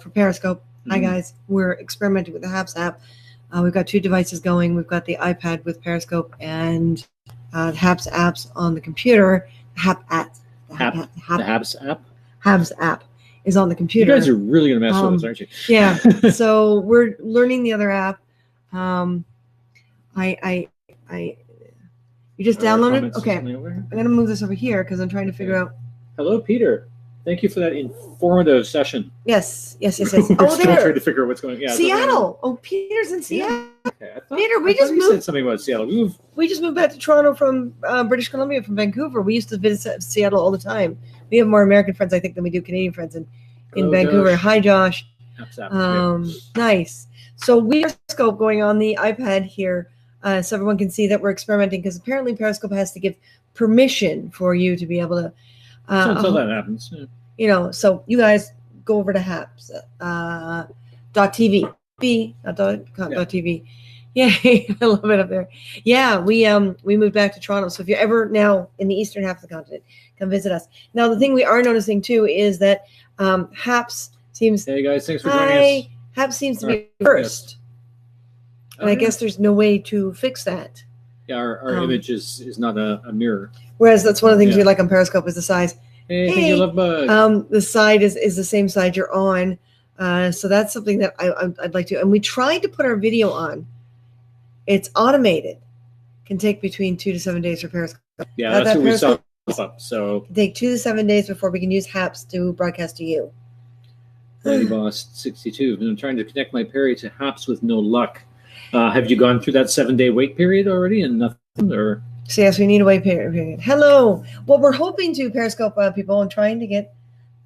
for Periscope. Hi guys, we're experimenting with the HAPS app. We've got 2 devices going. We've got the iPad with Periscope and the HAPS apps on the computer. The HAPS app. HAPS app is on the computer. You guys are really gonna mess with us, aren't you? Yeah. So we're learning the other app. You just downloaded? Okay. I'm gonna move this over here because I'm trying to figure out. Hello, Peter. Thank you for that informative session. Yes. We're Oh, still there. trying to figure out what's going on. Yeah, Seattle. Oh, Peter's in Seattle. Yeah. Okay. Peter, I thought you said something about Seattle. We just moved back to Toronto from British Columbia, from Vancouver. We used to visit Seattle all the time. We have more American friends, I think, than we do Canadian friends in Vancouver. Josh. Hi, Josh. Yeah. Nice. So we have Periscope going on the iPad here, so everyone can see that we're experimenting, because apparently Periscope has to give permission for you to be able to. So until that happens. Yeah. You know, so you guys go over to HAPS .tv. .tv. Yay, I love it up there. Yeah, we moved back to Toronto. So if you're ever now in the eastern half of the continent, come visit us. Now, the thing we are noticing too is that HAPS seems. Hey guys, thanks for joining us. HAPS seems to be first, and I guess there's no way to fix that. Yeah, our image is not a mirror. Whereas that's one of the things we like on Periscope is the size. Hey, you love bugs. The side is the same side you're on. So that's something that I'd like to. And we tried to put our video on. It's automated. Can take between 2 to 7 days for Periscope. Yeah, that's what we saw. So it can take 2 to 7 days before we can use HAPS to broadcast to you. Lady Boss 62. I'm trying to connect my Perry to HAPS with no luck. Have you gone through that 7-day wait period already and nothing? Or so yes, we need a wait period. Hello. Well, we're hoping to Periscope people and trying to get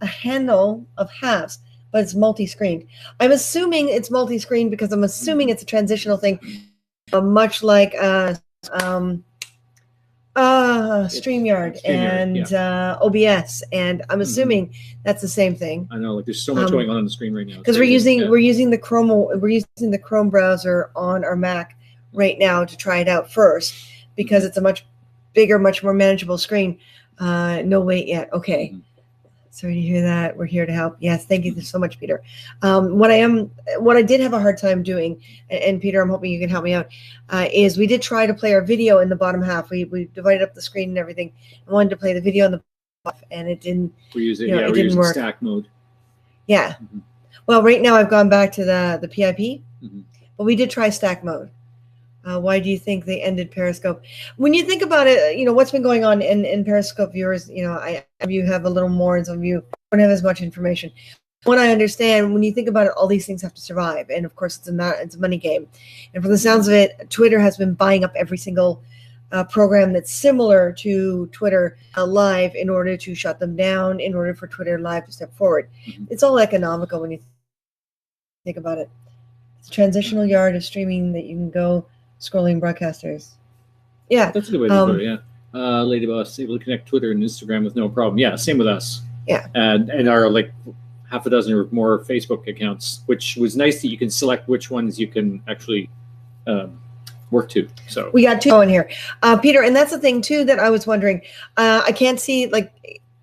a handle of HAPS, but it's multi-screened. I'm assuming it's multi-screened because I'm assuming it's a transitional thing, much like StreamYard and OBS, and I'm assuming that's the same thing. I know, like there's so much going on the screen right now. Because we're using the Chrome browser on our Mac right now to try it out first, because it's a much bigger, much more manageable screen. No wait yet. Okay. Sorry to hear that. We're here to help. Yes, thank you so much, Peter. What I did have a hard time doing, and Peter, I'm hoping you can help me out, is we did try to play our video in the bottom half. We divided up the screen and everything. I wanted to play the video in the bottom half, and it didn't. We're using stack mode. Yeah. Well, right now I've gone back to the PIP, but we did try stack mode. Why do you think they ended Periscope? When you think about it, what's been going on in Periscope viewers, you have a little more and some of you don't have as much information. What I understand, when you think about it, all these things have to survive. And of course, it's a money game. And from the sounds of it, Twitter has been buying up every single program that's similar to Twitter Live in order to shut them down, in order for Twitter Live to step forward. It's all economical when you think about it. It's a transitional yard of streaming that you can go scrolling broadcasters. Yeah. That's a good way to put it, yeah. Lady Boss able to connect Twitter and Instagram with no problem. Yeah, same with us. Yeah. And our like half a dozen or more Facebook accounts, which was nice that you can select which ones you can actually work to. So we got 2 going here. Peter, and that's the thing too that I was wondering. I can't see, like,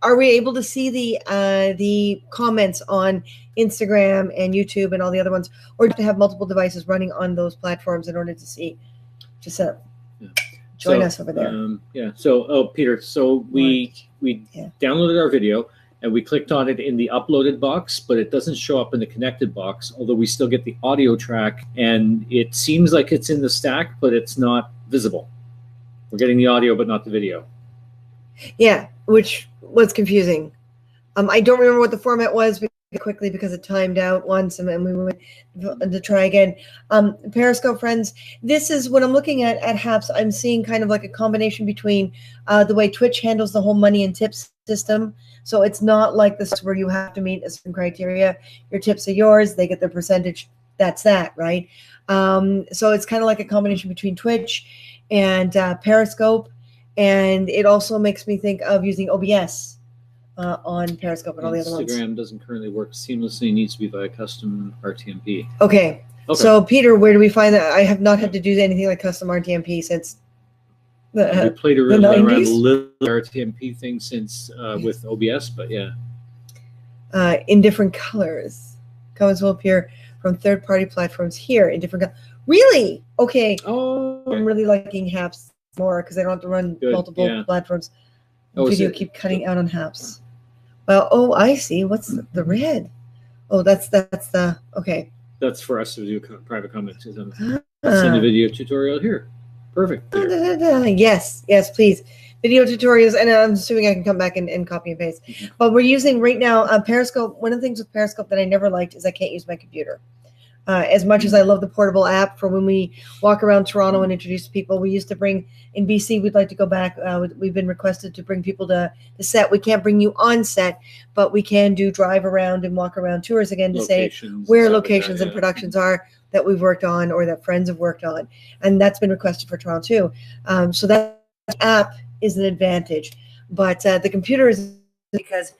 are we able to see the comments on Instagram and YouTube and all the other ones, or do you have to have multiple devices running on those platforms in order to see? Just join us over there. So, Peter, so we downloaded our video and we clicked on it in the uploaded box, but it doesn't show up in the connected box, although we still get the audio track, and it seems like it's in the stack, but it's not visible. We're getting the audio, but not the video. Yeah, which was confusing. I don't remember what the format was quickly because it timed out once, and we went to try again. Periscope friends, this is when I'm looking at HAPS, I'm seeing kind of like a combination between the way Twitch handles the whole money and tips system. So it's not like this where you have to meet a certain criteria. Your tips are yours, they get their percentage. That's that, right? So it's kind of like a combination between Twitch and Periscope. And it also makes me think of using OBS on Periscope and all the other ones. Instagram doesn't currently work seamlessly. It needs to be via custom RTMP. Okay. So, Peter, where do we find that? I have not had to do anything like custom RTMP since we played around a little RTMP thing since with OBS, but yeah. In different colors. Comments will appear from third-party platforms here in different. Really? Okay. Oh, okay. I'm really liking Haps more because I don't have to run multiple platforms. Video keep cutting out on Haps. Well, oh, I see. What's the red? Oh, that's the okay. That's for us to do private comments. Send a video tutorial here. Perfect. Yes, please. Video tutorials, and I'm assuming I can come back and copy and paste. Mm-hmm. But we're using right now Periscope. One of the things with Periscope that I never liked is I can't use my computer. As much as I love the portable app for when we walk around Toronto and introduce people, we used to bring in BC. We'd like to go back. We've been requested to bring people to the set. We can't bring you on set, but we can do drive around and walk around tours again to say where locations and productions are that we've worked on or that friends have worked on, and that's been requested for Toronto too. So that app is an advantage, but the computer is because.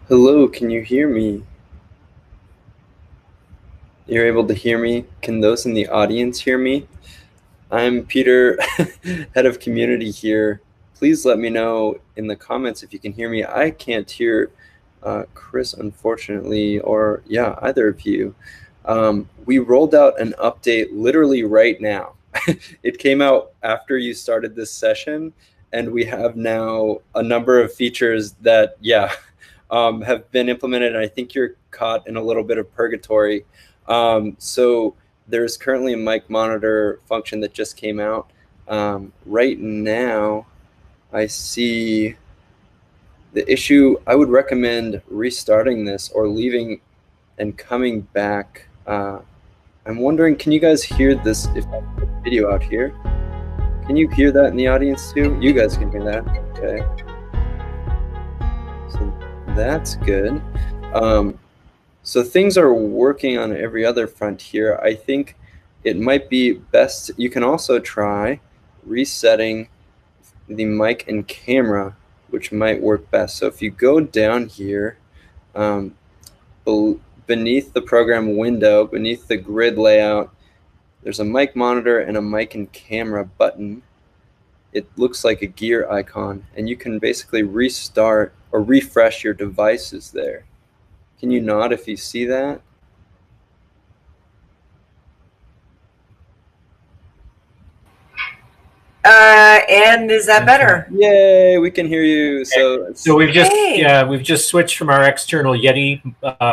Hello, can you hear me? You're able to hear me? Can those in the audience hear me? I'm Peter, head of community here. Please let me know in the comments if you can hear me. I can't hear Chris, unfortunately, or yeah, either of you. We rolled out an update literally right now. It came out after you started this session, and we have now a number of features that, yeah, have been implemented. And I think you're caught in a little bit of purgatory. So there's currently a mic monitor function that just came out. Right now, I see the issue. I would recommend restarting this or leaving and coming back. I'm wondering, can you guys hear this? If I put the video out here, can you hear that in the audience too? You guys can hear that. Okay. So that's good. So things are working on every other front here. I think it might be best. You can also try resetting the mic and camera, which might work best. So if you go down here, beneath the program window, beneath the grid layout, there's a mic monitor and a mic and camera button. It looks like a gear icon, and you can basically restart or refresh your devices there. Can you nod if you see that? And is that better? Yay, we can hear you. So we've just switched from our external Yeti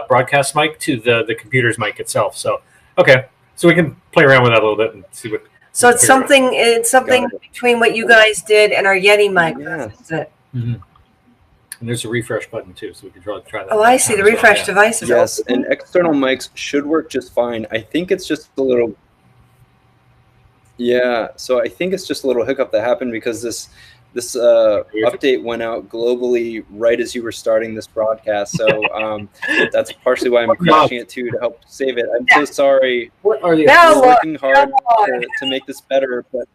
broadcast mic to the computer's mic itself. So okay, so we can play around with that a little bit and see what. So it's something between what you guys did and our Yeti mic. Yeah. That's it. Mm-hmm. And there's a refresh button too, so we can try that. Oh, I see. The refresh devices. Yes, and external mics should work just fine. I think it's just a little. Yeah, so I think it's just a little hiccup that happened because this update went out globally right as you were starting this broadcast. So that's partially why I'm crashing it too, to help save it. I'm so sorry. What are We're working hard to make this better, but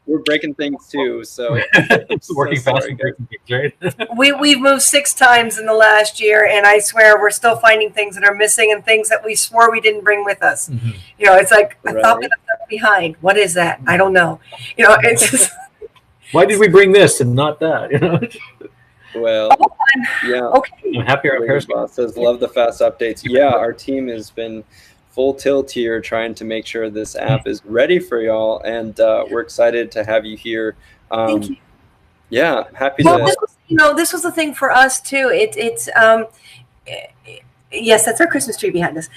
we're breaking things too. So it's working fast and breaking things, right? We've moved 6 times in the last year, and I swear we're still finding things that are missing and things that we swore we didn't bring with us. Mm-hmm. You know, it's like I thought we left that behind. What is that? I don't know. You know, it's just. Why did we bring this and not that? You know. Well, yeah. Okay. I'm happy our Periscope says love the fast updates. Yeah, our team has been full tilt here trying to make sure this app is ready for y'all, and we're excited to have you here. Thank you. Yeah, happy Well, to. this was the thing for us too. Yes, that's our Christmas tree behind us.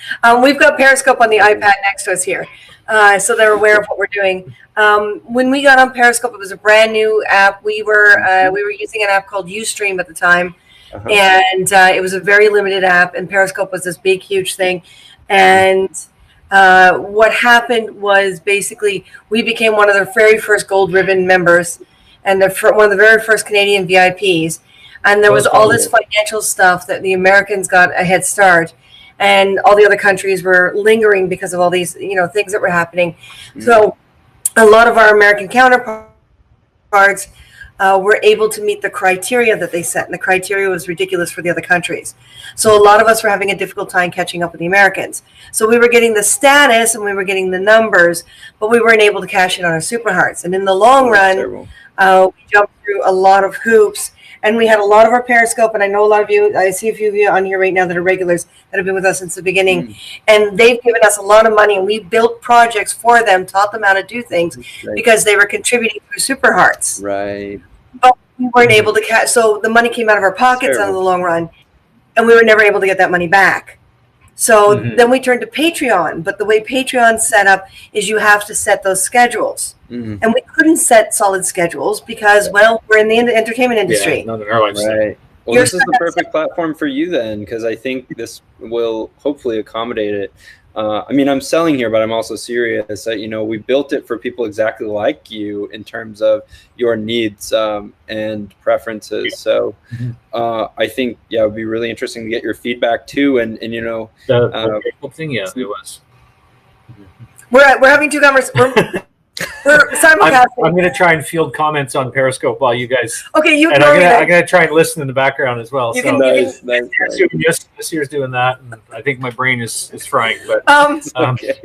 We've got Periscope on the iPad next to us here, so they're aware of what we're doing. When we got on Periscope, it was a brand new app. We were using an app called Ustream at the time, and it was a very limited app. And Periscope was this big, huge thing. And what happened was basically we became one of the very first Gold Ribbon members, and one of the very first Canadian VIPs. And there was all this financial stuff that the Americans got a head start, and all the other countries were lingering because of all these, things that were happening. Mm-hmm. So a lot of our American counterparts were able to meet the criteria that they set, and the criteria was ridiculous for the other countries. So a lot of us were having a difficult time catching up with the Americans. So we were getting the status and we were getting the numbers, but we weren't able to cash in on our Super Hearts. And in the long run, we jumped through a lot of hoops. And we had a lot of our Periscope, and I know a lot of you, I see a few of you on here right now that are regulars that have been with us since the beginning. And they've given us a lot of money, and we built projects for them, taught them how to do things because they were contributing through Super Hearts. Right. But we weren't able to catch, so the money came out of our pockets in the long run, and we were never able to get that money back. So then we turned to Patreon, but the way Patreon's set up is you have to set those schedules. And we couldn't set solid schedules because, well, we're in the entertainment industry. Yeah, not in our lifestyle. Right. Well, this is the perfect platform for you then, because I think this will hopefully accommodate it. I mean, I'm selling here, but I'm also serious that, we built it for people exactly like you in terms of your needs and preferences. So I think, it would be really interesting to get your feedback too. And the thing, it was. We're having two conversations. We're simulcasting. I'm going to try and field comments on Periscope while you guys. Okay, and I'm going to try and listen in the background as well. Nice. This year's doing that, and I think my brain is frying. But okay.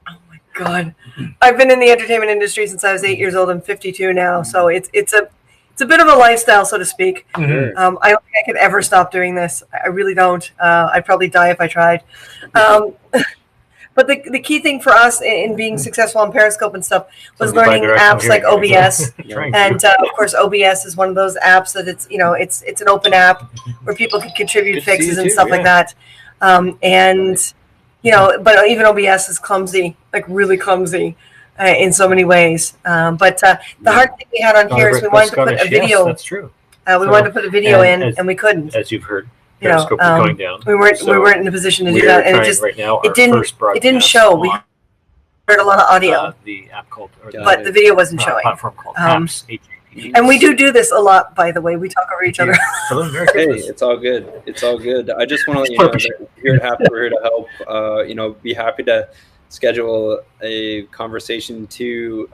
Oh my God, I've been in the entertainment industry since I was 8 years old. I'm 52 now, so it's a bit of a lifestyle, so to speak. I don't think I could ever stop doing this. I really don't. I'd probably die if I tried. But the key thing for us in being successful on Periscope and stuff was learning apps like OBS. And of course, OBS is one of those apps that it's an open app where people can contribute fixes and stuff like that. And but even OBS is clumsy, like really clumsy in so many ways. But the hard thing we had on here is we wanted to put a video. Yes, that's true. We wanted to put a video in, and we couldn't. As you've heard, Periscope is going down. We weren't in a position to do that, and it didn't show. We heard a lot of audio. The app called, but the video wasn't showing. Platform called Apps. And we do this a lot, by the way. We talk over each other. Hey, it's all good. It's all good. I just want to let you know that here at HAPS, we're here to help. Be happy to schedule a conversation too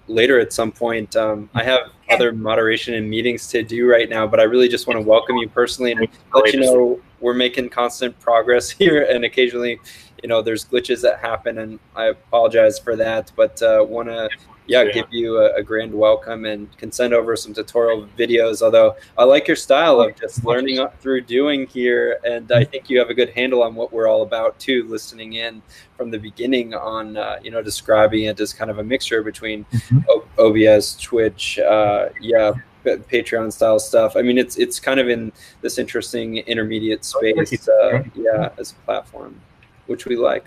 later at some point. I have other moderation and meetings to do right now, but I really just want to welcome you personally and let you know we're making constant progress here, and occasionally, there's glitches that happen, and I apologize for that, but want to give you a grand welcome and can send over some tutorial videos. Although I like your style of just learning through doing here, and I think you have a good handle on what we're all about too, listening in from the beginning on describing it as kind of a mixture between OBS, Twitch, Patreon style stuff. I mean, it's kind of in this interesting intermediate space as a platform, which we like.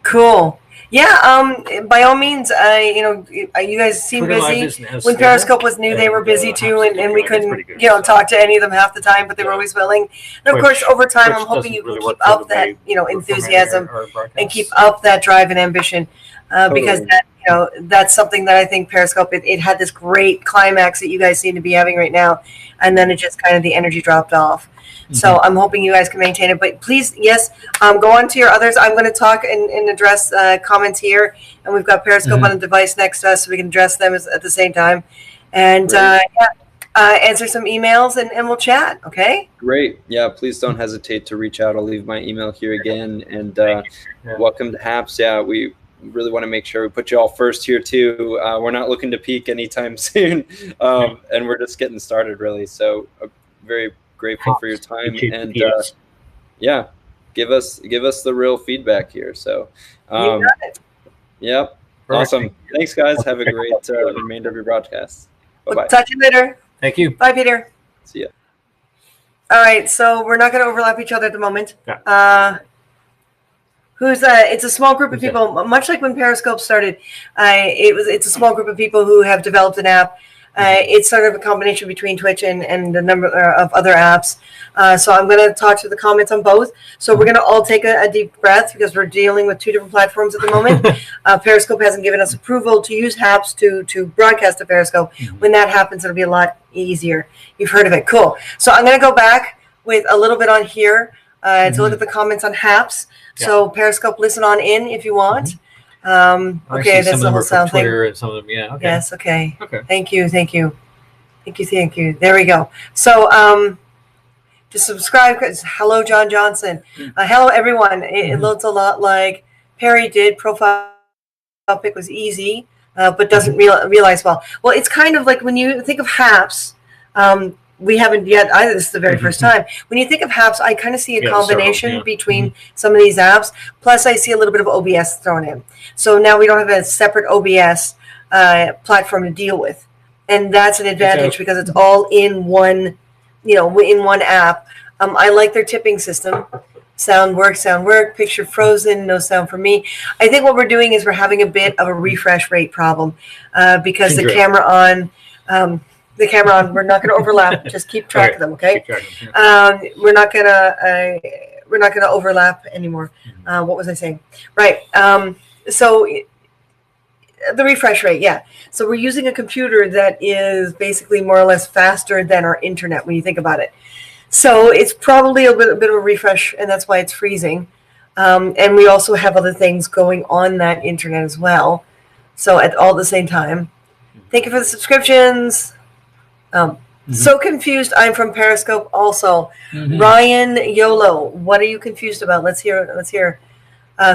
Cool. Yeah, by all means, you guys seem busy. When Periscope was new, they were busy too, and we couldn't, talk to any of them half the time, but they were always willing. And of course, over time, I'm hoping you can keep up that, enthusiasm and keep up that drive and ambition, because that's something that I think Periscope, it had this great climax that you guys seem to be having right now, and then it just kind of, the energy dropped off. So I'm hoping you guys can maintain it. But please, go on to your others. I'm going to talk and address comments here. And we've got Periscope on the device next to us, so we can address them at the same time. And answer some emails, and we'll chat, okay? Great. Yeah, please don't hesitate to reach out. I'll leave my email here again. And welcome to HAPS. Yeah, we really want to make sure we put you all first here too. We're not looking to peak anytime soon. And we're just getting started, really. So very grateful for your time, and give us the real feedback here. So awesome. Thanks guys, have a great remainder of your broadcast. Bye-bye. We'll talk to you later. Thank you. Bye, Peter. See ya. All right, so we're not going to overlap each other at the moment. It's a small group of people, much like when Periscope started. It's a small group of people who have developed an app. It's sort of a combination between Twitch and a number of other apps. So I'm going to talk to the comments on both. So we're going to all take a deep breath, because we're dealing with two different platforms at the moment. Periscope hasn't given us approval to use HAPS to broadcast to Periscope. When that happens, it'll be a lot easier. You've heard of it. Cool. So I'm going to go back with a little bit on here to look at the comments on HAPS. So Periscope, listen on in if you want. Okay, that's the whole sound thing. And some of them, okay. Yes, okay. Thank you. There we go. So to subscribe, hello, John Johnson. Hello, everyone. It looks a lot like Perry did. Profile pic was easy, but doesn't realize well. Well, it's kind of like when you think of HAPS, we haven't yet either. This is the very first time. When you think of HAPS, I kind of see a combination between some of these apps. Plus, I see a little bit of OBS thrown in. So now we don't have a separate OBS platform to deal with, and that's an advantage because it's all in one, in one app. I like their tipping system. Sound work. Picture frozen. No sound for me. I think what we're doing is we're having a bit of a refresh rate problem because the camera on. We're not going to overlap. Just keep track of them, okay? We're not going to overlap anymore. What was I saying? Right. So the refresh rate, So we're using a computer that is basically more or less faster than our internet when you think about it. So it's probably a bit of a refresh, and that's why it's freezing. And we also have other things going on that internet as well. So at all the same time. Thank you for the subscriptions. So confused. I'm from Periscope also. Ryan YOLO, what are you confused about? Let's hear.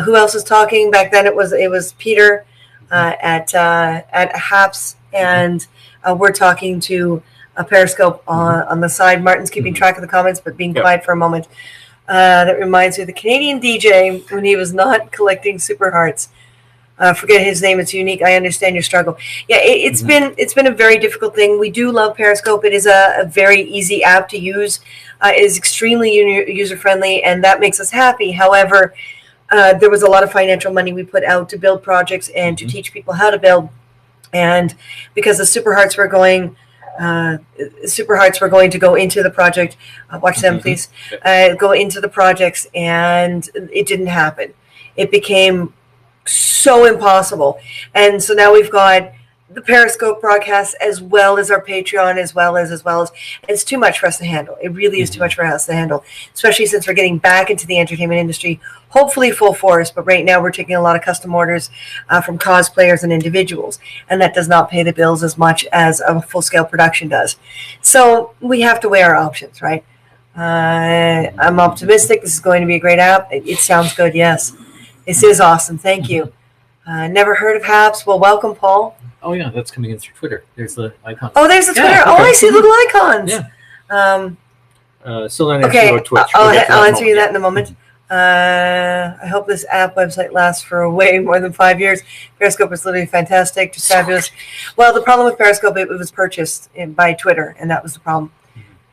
Who else is talking? Back then it was Peter at HAPS, and we're talking to Periscope on the side. Martin's keeping track of the comments, but being quiet for a moment. That reminds me of the Canadian DJ when he was not collecting super hearts. Forget his name. It's unique. I understand your struggle. Yeah, it's been a very difficult thing. We do love Periscope. It is a very easy app to use. It is extremely user friendly, and that makes us happy. However, there was a lot of financial money we put out to build projects and to teach people how to build. And because the Super Hearts were going to go into the project, watch them please, go into the projects, and it didn't happen. It became so impossible. And so now we've got the Periscope broadcast as well as our Patreon, as well as it's too much for us to handle. It really is too much for us to handle, especially since we're getting back into the entertainment industry, hopefully full force. But right now we're taking a lot of custom orders from cosplayers and individuals, and that does not pay the bills as much as a full-scale production does. So we have to weigh our options, right? I'm optimistic. This is going to be a great app. It sounds good. Yes, this is awesome. Thank you. Never heard of Haps. Well, welcome, Paul. Oh yeah, that's coming in through Twitter. There's the icon. Oh, there's the Twitter. Yeah, okay. Oh, I see little icons. Yeah. Still not Okay, about Twitch. I'll answer you that in a moment. I hope this app website lasts for way more than 5 years. Periscope is literally fantastic, just fabulous. Well, the problem with Periscope, it was purchased by Twitter, and that was the problem.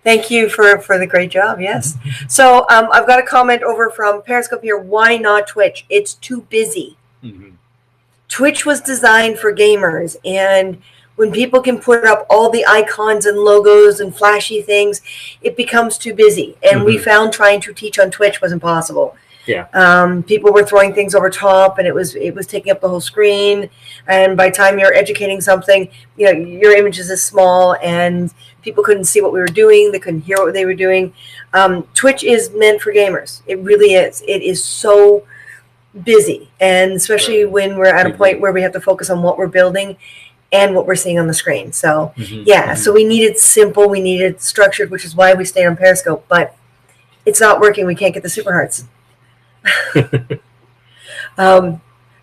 Thank you for the great job. Yes. So I've got a comment over from Periscope here. Why not Twitch? It's too busy. Twitch was designed for gamers, and when people can put up all the icons and logos and flashy things, it becomes too busy. And we found trying to teach on Twitch was impossible. Yeah. People were throwing things over top, and it was taking up the whole screen. And by the time you're educating something, your image is this small, and people couldn't see what we were doing. They couldn't hear what they were doing. Twitch is meant for gamers. It really is. It is so busy, and especially when we're at a point where we have to focus on what we're building and what we're seeing on the screen. So so we needed simple, we needed structured, which is why we stayed on Periscope, but it's not working. We can't get the Super Hearts.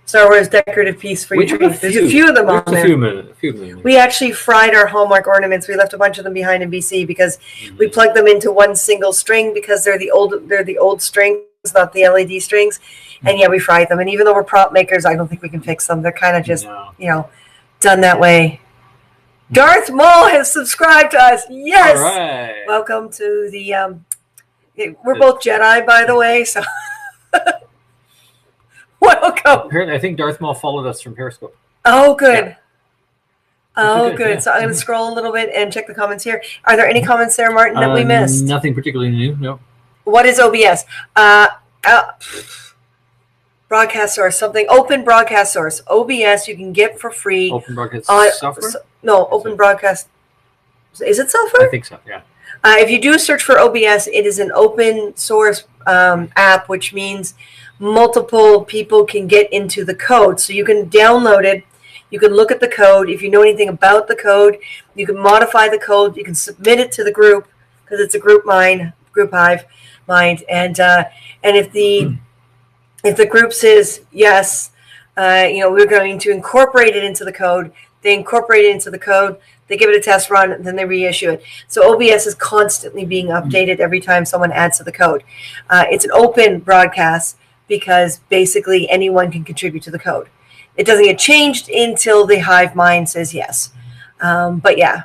Star Wars decorative piece for your tree. There's a few of them on there. A few of them. We actually fried our Hallmark ornaments. We left a bunch of them behind in BC because we plugged them into one single string because they're the old strings, not the LED strings. And we fried them. And even though we're prop makers, I don't think we can fix them. They're kind of just, done that way. Darth Maul has subscribed to us. Yes. All right. Welcome to the. We're both Jedi, by the way. So. Welcome. Apparently, I think Darth Maul followed us from Periscope. Oh, good. Yeah. Oh, good. Yeah. So I'm going to scroll a little bit and check the comments here. Are there any comments there, Martin, that we missed? Nothing particularly new. No. What is OBS? Broadcast source, something. Open broadcast source. OBS you can get for free. Open broadcast software? Open broadcast. Is it software? I think so, yeah. If you do search for OBS, it is an open source app, which means multiple people can get into the code. So you can download it. You can look at the code. If you know anything about the code, you can modify the code. You can submit it to the group because it's a group hive mind. And if the group says yes, we're going to incorporate it into the code. They incorporate it into the code. They give it a test run, and then they reissue it. So OBS is constantly being updated every time someone adds to the code. It's an open broadcast because basically anyone can contribute to the code. It doesn't get changed until the hive mind says yes. But yeah.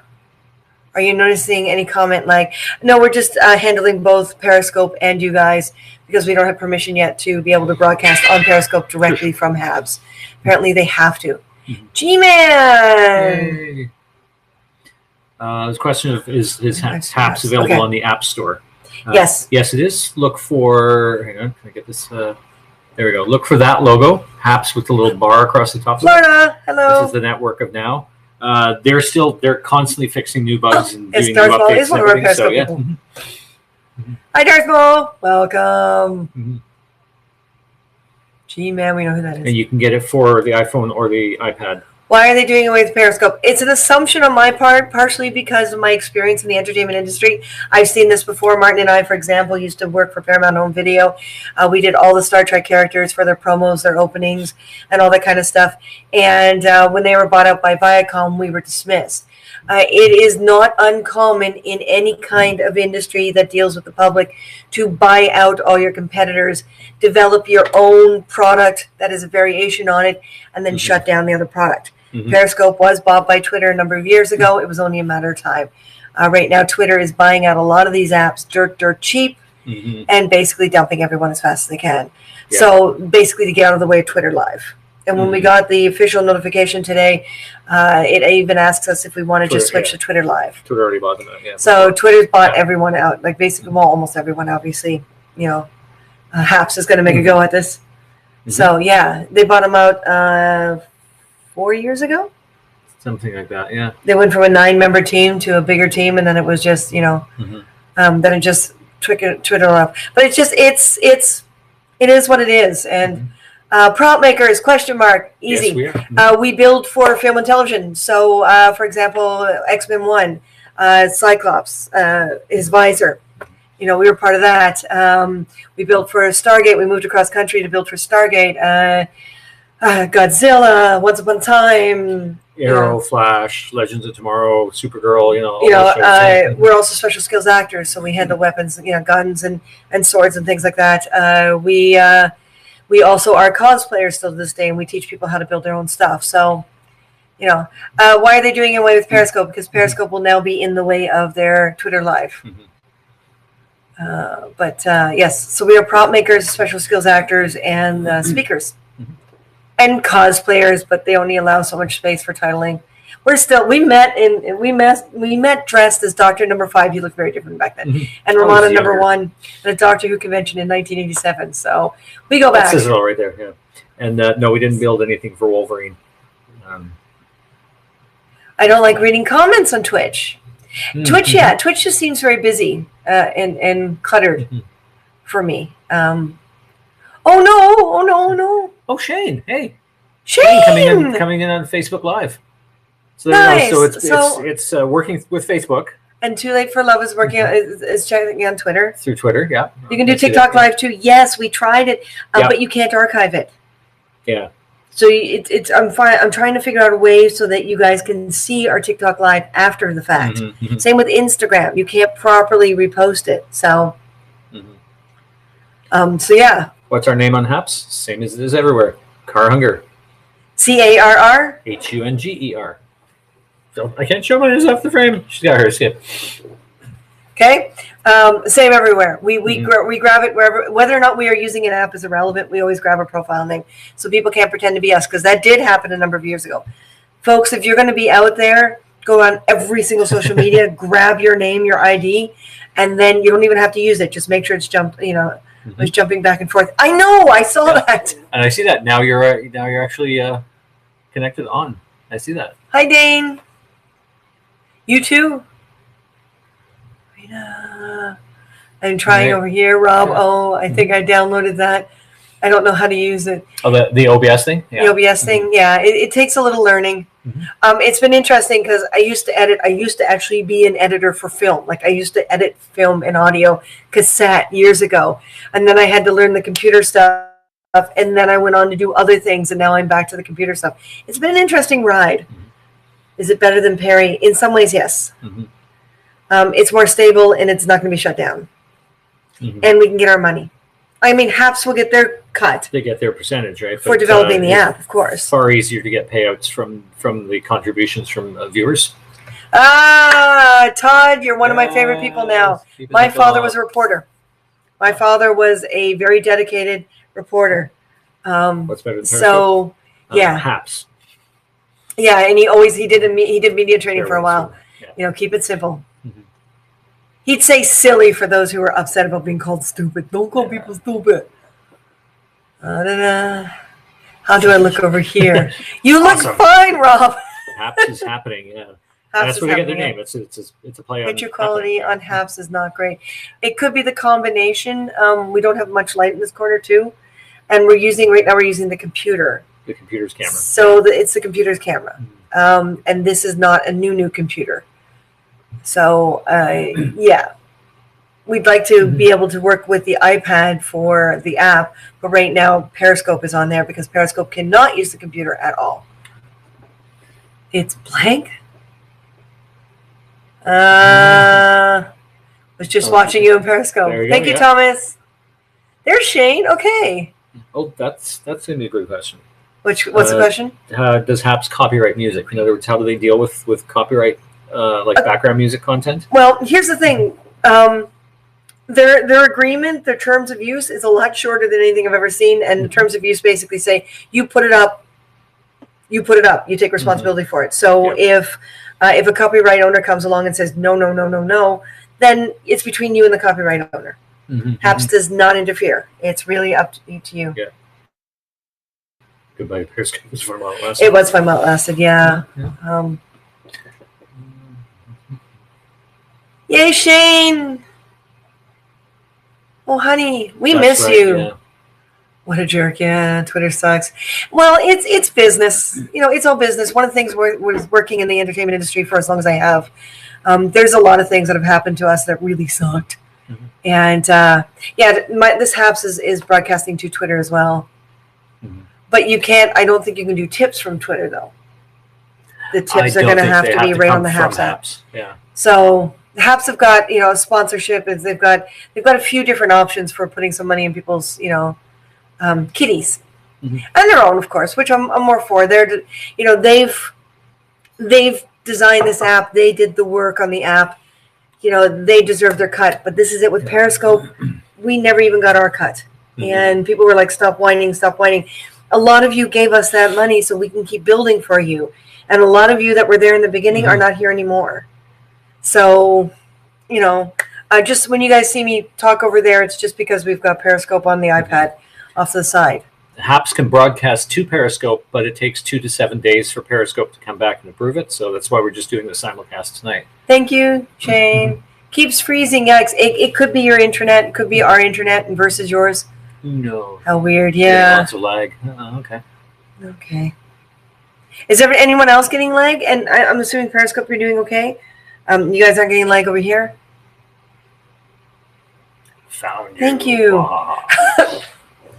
Are you noticing any comment like, no, we're just handling both Periscope and you guys because we don't have permission yet to be able to broadcast on Periscope directly from Habs. Apparently they have to. G-Man! The question of is Haps available on the App Store? Yes. Yes, it is. Look for, hang on, can I get this? There we go. Look for that logo, Haps with the little bar across the top. Florida, hello. This is the network of now. They're constantly fixing new bugs and doing new Darth Maul updates is one of our Periscope people. Hi, Darth Maul. Welcome. G-Man, we know who that is. And you can get it for the iPhone or the iPad. Why are they doing away with Periscope? It's an assumption on my part, partially because of my experience in the entertainment industry. I've seen this before. Martin and I, for example, used to work for Paramount Home Video. We did all the Star Trek characters for their promos, their openings, and all that kind of stuff. And when they were bought out by Viacom, we were dismissed. It is not uncommon in any kind of industry that deals with the public to buy out all your competitors, develop your own product that is a variation on it, and then shut down the other product. Periscope was bought by Twitter a number of years ago. It was only a matter of time. Right now, Twitter is buying out a lot of these apps dirt cheap, and basically dumping everyone as fast as they can. Yeah. So basically to get out of the way of Twitter Live. And when we got the official notification today, it even asks us if we want to just switch to Twitter Live. Twitter already bought them out, yeah. So Twitter's bought everyone out, like basically, well, almost everyone, obviously. You know, Haps is going to make a go at this. So yeah, they bought them out 4 years ago. Something like that, yeah. They went from a 9-member team to a bigger team, and then it was just, you know, then it just Twitter off. But it's just it is what it is, and. Prop makers, question mark, easy. Yes, we are. We build for film and television. So, for example, X-Men 1, Cyclops, his visor. You know, we were part of that. We built for Stargate. We moved across country to build for Stargate. Godzilla, Once Upon a Time. Arrow, Flash, Legends of Tomorrow, Supergirl, we're also special skills actors, so we handle weapons, guns and swords and things like that. We also are cosplayers still to this day, and we teach people how to build their own stuff. So, why are they doing away with Periscope? Because Periscope will now be in the way of their Twitter Live. Yes, so we are prop makers, special skills actors, and speakers. And cosplayers, but they only allow so much space for titling. We met dressed as Doctor Number 5. You look very different back then. And Romana Number 1 at a Doctor Who convention in 1987. So we go back. That says it all right there, yeah. And no, we didn't build anything for Wolverine. I don't like reading comments on Twitch. Twitch just seems very busy and cluttered for me. Oh no. Oh, Shane, hey. Shane! Coming in on Facebook Live. So nice. It's working with Facebook. And Too Late for Love is working is checking on Twitter. Through Twitter, yeah. You can do TikTok Live too. Yes, we tried it, but you can't archive it. Yeah. So I'm trying to figure out a way so that you guys can see our TikTok Live after the fact. Same with Instagram. You can't properly repost it. So so yeah. What's our name on Haps? Same as it is everywhere. Car Hunger. CARR? HUNGER. So I can't show mine off the frame. She's got her skip. Okay. Same everywhere. We grab it wherever, whether or not we are using an app is irrelevant. We always grab a profile name so people can't pretend to be us, because that did happen a number of years ago. Folks, if you're going to be out there, go on every single social media, grab your name, your ID, and then you don't even have to use it. Just make sure it's was jumping back and forth. I know. I saw that. And I see that now. You're actually connected on. I see that. Hi, Dane. You too. I'm trying over here, Rob. Oh, I think I downloaded that. I don't know how to use it. Oh, the OBS thing? Yeah. The OBS thing, yeah. It takes a little learning. It's been interesting because I used to edit. I used to actually be an editor for film. Like I used to edit film and audio cassette years ago. And then I had to learn the computer stuff. And then I went on to do other things. And now I'm back to the computer stuff. It's been an interesting ride. Is it better than Perry? In some ways, yes. It's more stable and it's not going to be shut down. And we can get our money. I mean, Haps will get their cut. They get their percentage, right? For developing the app, of course. Far easier to get payouts from the contributions from viewers. Todd, you're one of my favorite people now. My father was a reporter. My father was a very dedicated reporter. What's better than so? Yeah, Haps. Yeah, and he did media training for a while. Yeah. Keep it simple. He'd say silly for those who were upset about being called stupid. Don't call people stupid. How do I look over here? You look fine, Rob. Haps is happening, yeah. That's where they get their name. It's a play on picture quality on Haps is not great. It could be the combination. We don't have much light in this corner too, and we're using the computer. The computer's camera. So it's the computer's camera, and this is not a new computer. So yeah, we'd like to be able to work with the iPad for the app, but right now Periscope is on there because Periscope cannot use the computer at all. It's blank. Was just watching you in Periscope. Thank you, Thomas. There's Shane. Okay. Oh, that's gonna be a good question. What's the question? Does Haps copyright music? In other words, how do they deal with copyright, background music content? Well, here's the thing. their agreement, their terms of use is a lot shorter than anything I've ever seen. And the terms of use basically say you put it up, you take responsibility for it. So if a copyright owner comes along and says no, then it's between you and the copyright owner. HAPS does not interfere. It's really up to you. Yeah. Goodbye, Periscope was fun while it lasted. It was fun while it lasted, yeah. Yay, Shane! Oh, honey, we miss you. Yeah. What a jerk! Yeah, Twitter sucks. Well, it's business. It's all business. One of the things we're working in the entertainment industry for as long as I have. There's a lot of things that have happened to us that really sucked. And this HAPS is broadcasting to Twitter as well. But you can't. I don't think you can do tips from Twitter though. The tips are going to have to be right on the HAPS app. Yeah. So the HAPS have got sponsorship. They've got a few different options for putting some money in people's kitties and their own, of course, which I'm more for. They've designed this app. They did the work on the app. They deserve their cut. But this is it with Periscope. We never even got our cut, and people were like, "Stop whining, stop whining." A lot of you gave us that money so we can keep building for you. And a lot of you that were there in the beginning are not here anymore. So, just when you guys see me talk over there, it's just because we've got Periscope on the iPad off to the side. HAPS can broadcast to Periscope, but it takes 2 to 7 days for Periscope to come back and approve it. So that's why we're just doing the simulcast tonight. Thank you, Shane. Keeps freezing. Yeah, it could be your internet. It could be our internet versus yours. No. How weird, yeah. Lots of lag. Okay. Okay. Is there anyone else getting lag? And I'm assuming Periscope, you're doing okay? You guys aren't getting lag over here? Found you. Thank you.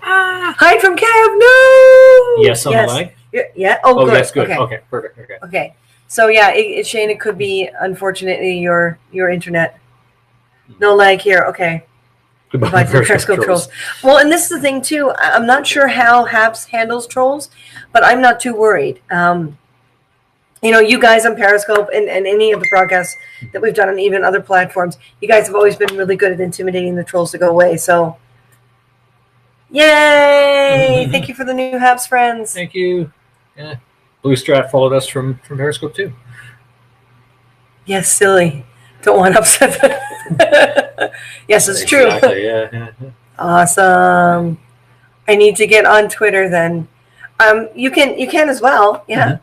Hide from Kev, no! Yes on the lag? Yeah. Oh, good. That's good. Okay. Okay, perfect. Okay. So, yeah, Shane, it could be, unfortunately, your internet. No lag here. Okay. Goodbye, Periscope trolls. Well, and this is the thing too. I'm not sure how HAPS handles trolls, but I'm not too worried. You guys on Periscope and any of the broadcasts that we've done on even other platforms, you guys have always been really good at intimidating the trolls to go away. So, yay! Thank you for the new HAPS friends. Thank you. Yeah, Blue Strat followed us from Periscope too. Yes, silly. Don't want to upset them. Yes, it's true. Yeah. Awesome. I need to get on Twitter then. You can as well. Yeah.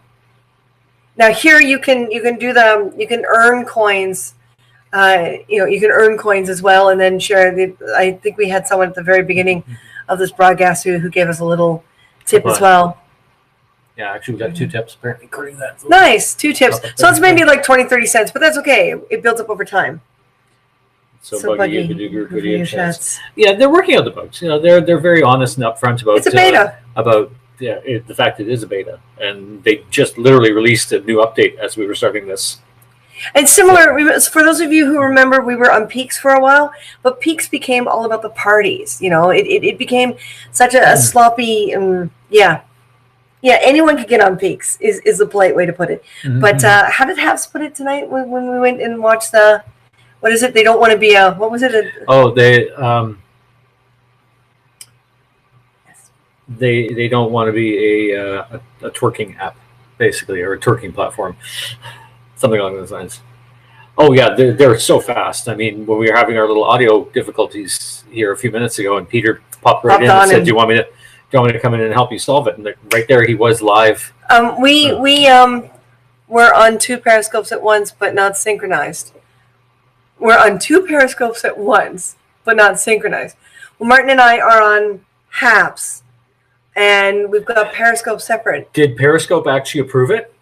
Now here you can earn coins. You can earn coins as well, and then share. I think we had someone at the very beginning of this broadcast who gave us a little tip as well. Yeah, actually we got 2 tips apparently. Nice, 2 tips. So it's maybe like 20, 30 cents, but that's okay. It builds up over time. So Buggy, you could do your video chats. Yeah, they're working out the bugs. They're very honest and upfront about it's a beta. The fact it is a beta, and they just literally released a new update as we were starting this. And similar, for those of you who remember, we were on Peaks for a while, but Peaks became all about the parties. It became such a sloppy, Yeah, anyone could get on Peaks is a polite way to put it. But how did HAPS put it tonight when we went and watched the, what is it? They don't want to be a, what was it? They don't want to be a twerking app, basically, or a twerking platform. Something along those lines. Oh, yeah, they're so fast. I mean, when we were having our little audio difficulties here a few minutes ago, and Peter popped right in and said, do you want me to come in and help you solve it? And right there, he was live. We were on 2 periscopes at once, but not synchronized. We're on 2 periscopes at once, but not synchronized. Well, Martin and I are on HAPS, and we've got Periscope separate. Did Periscope actually approve it?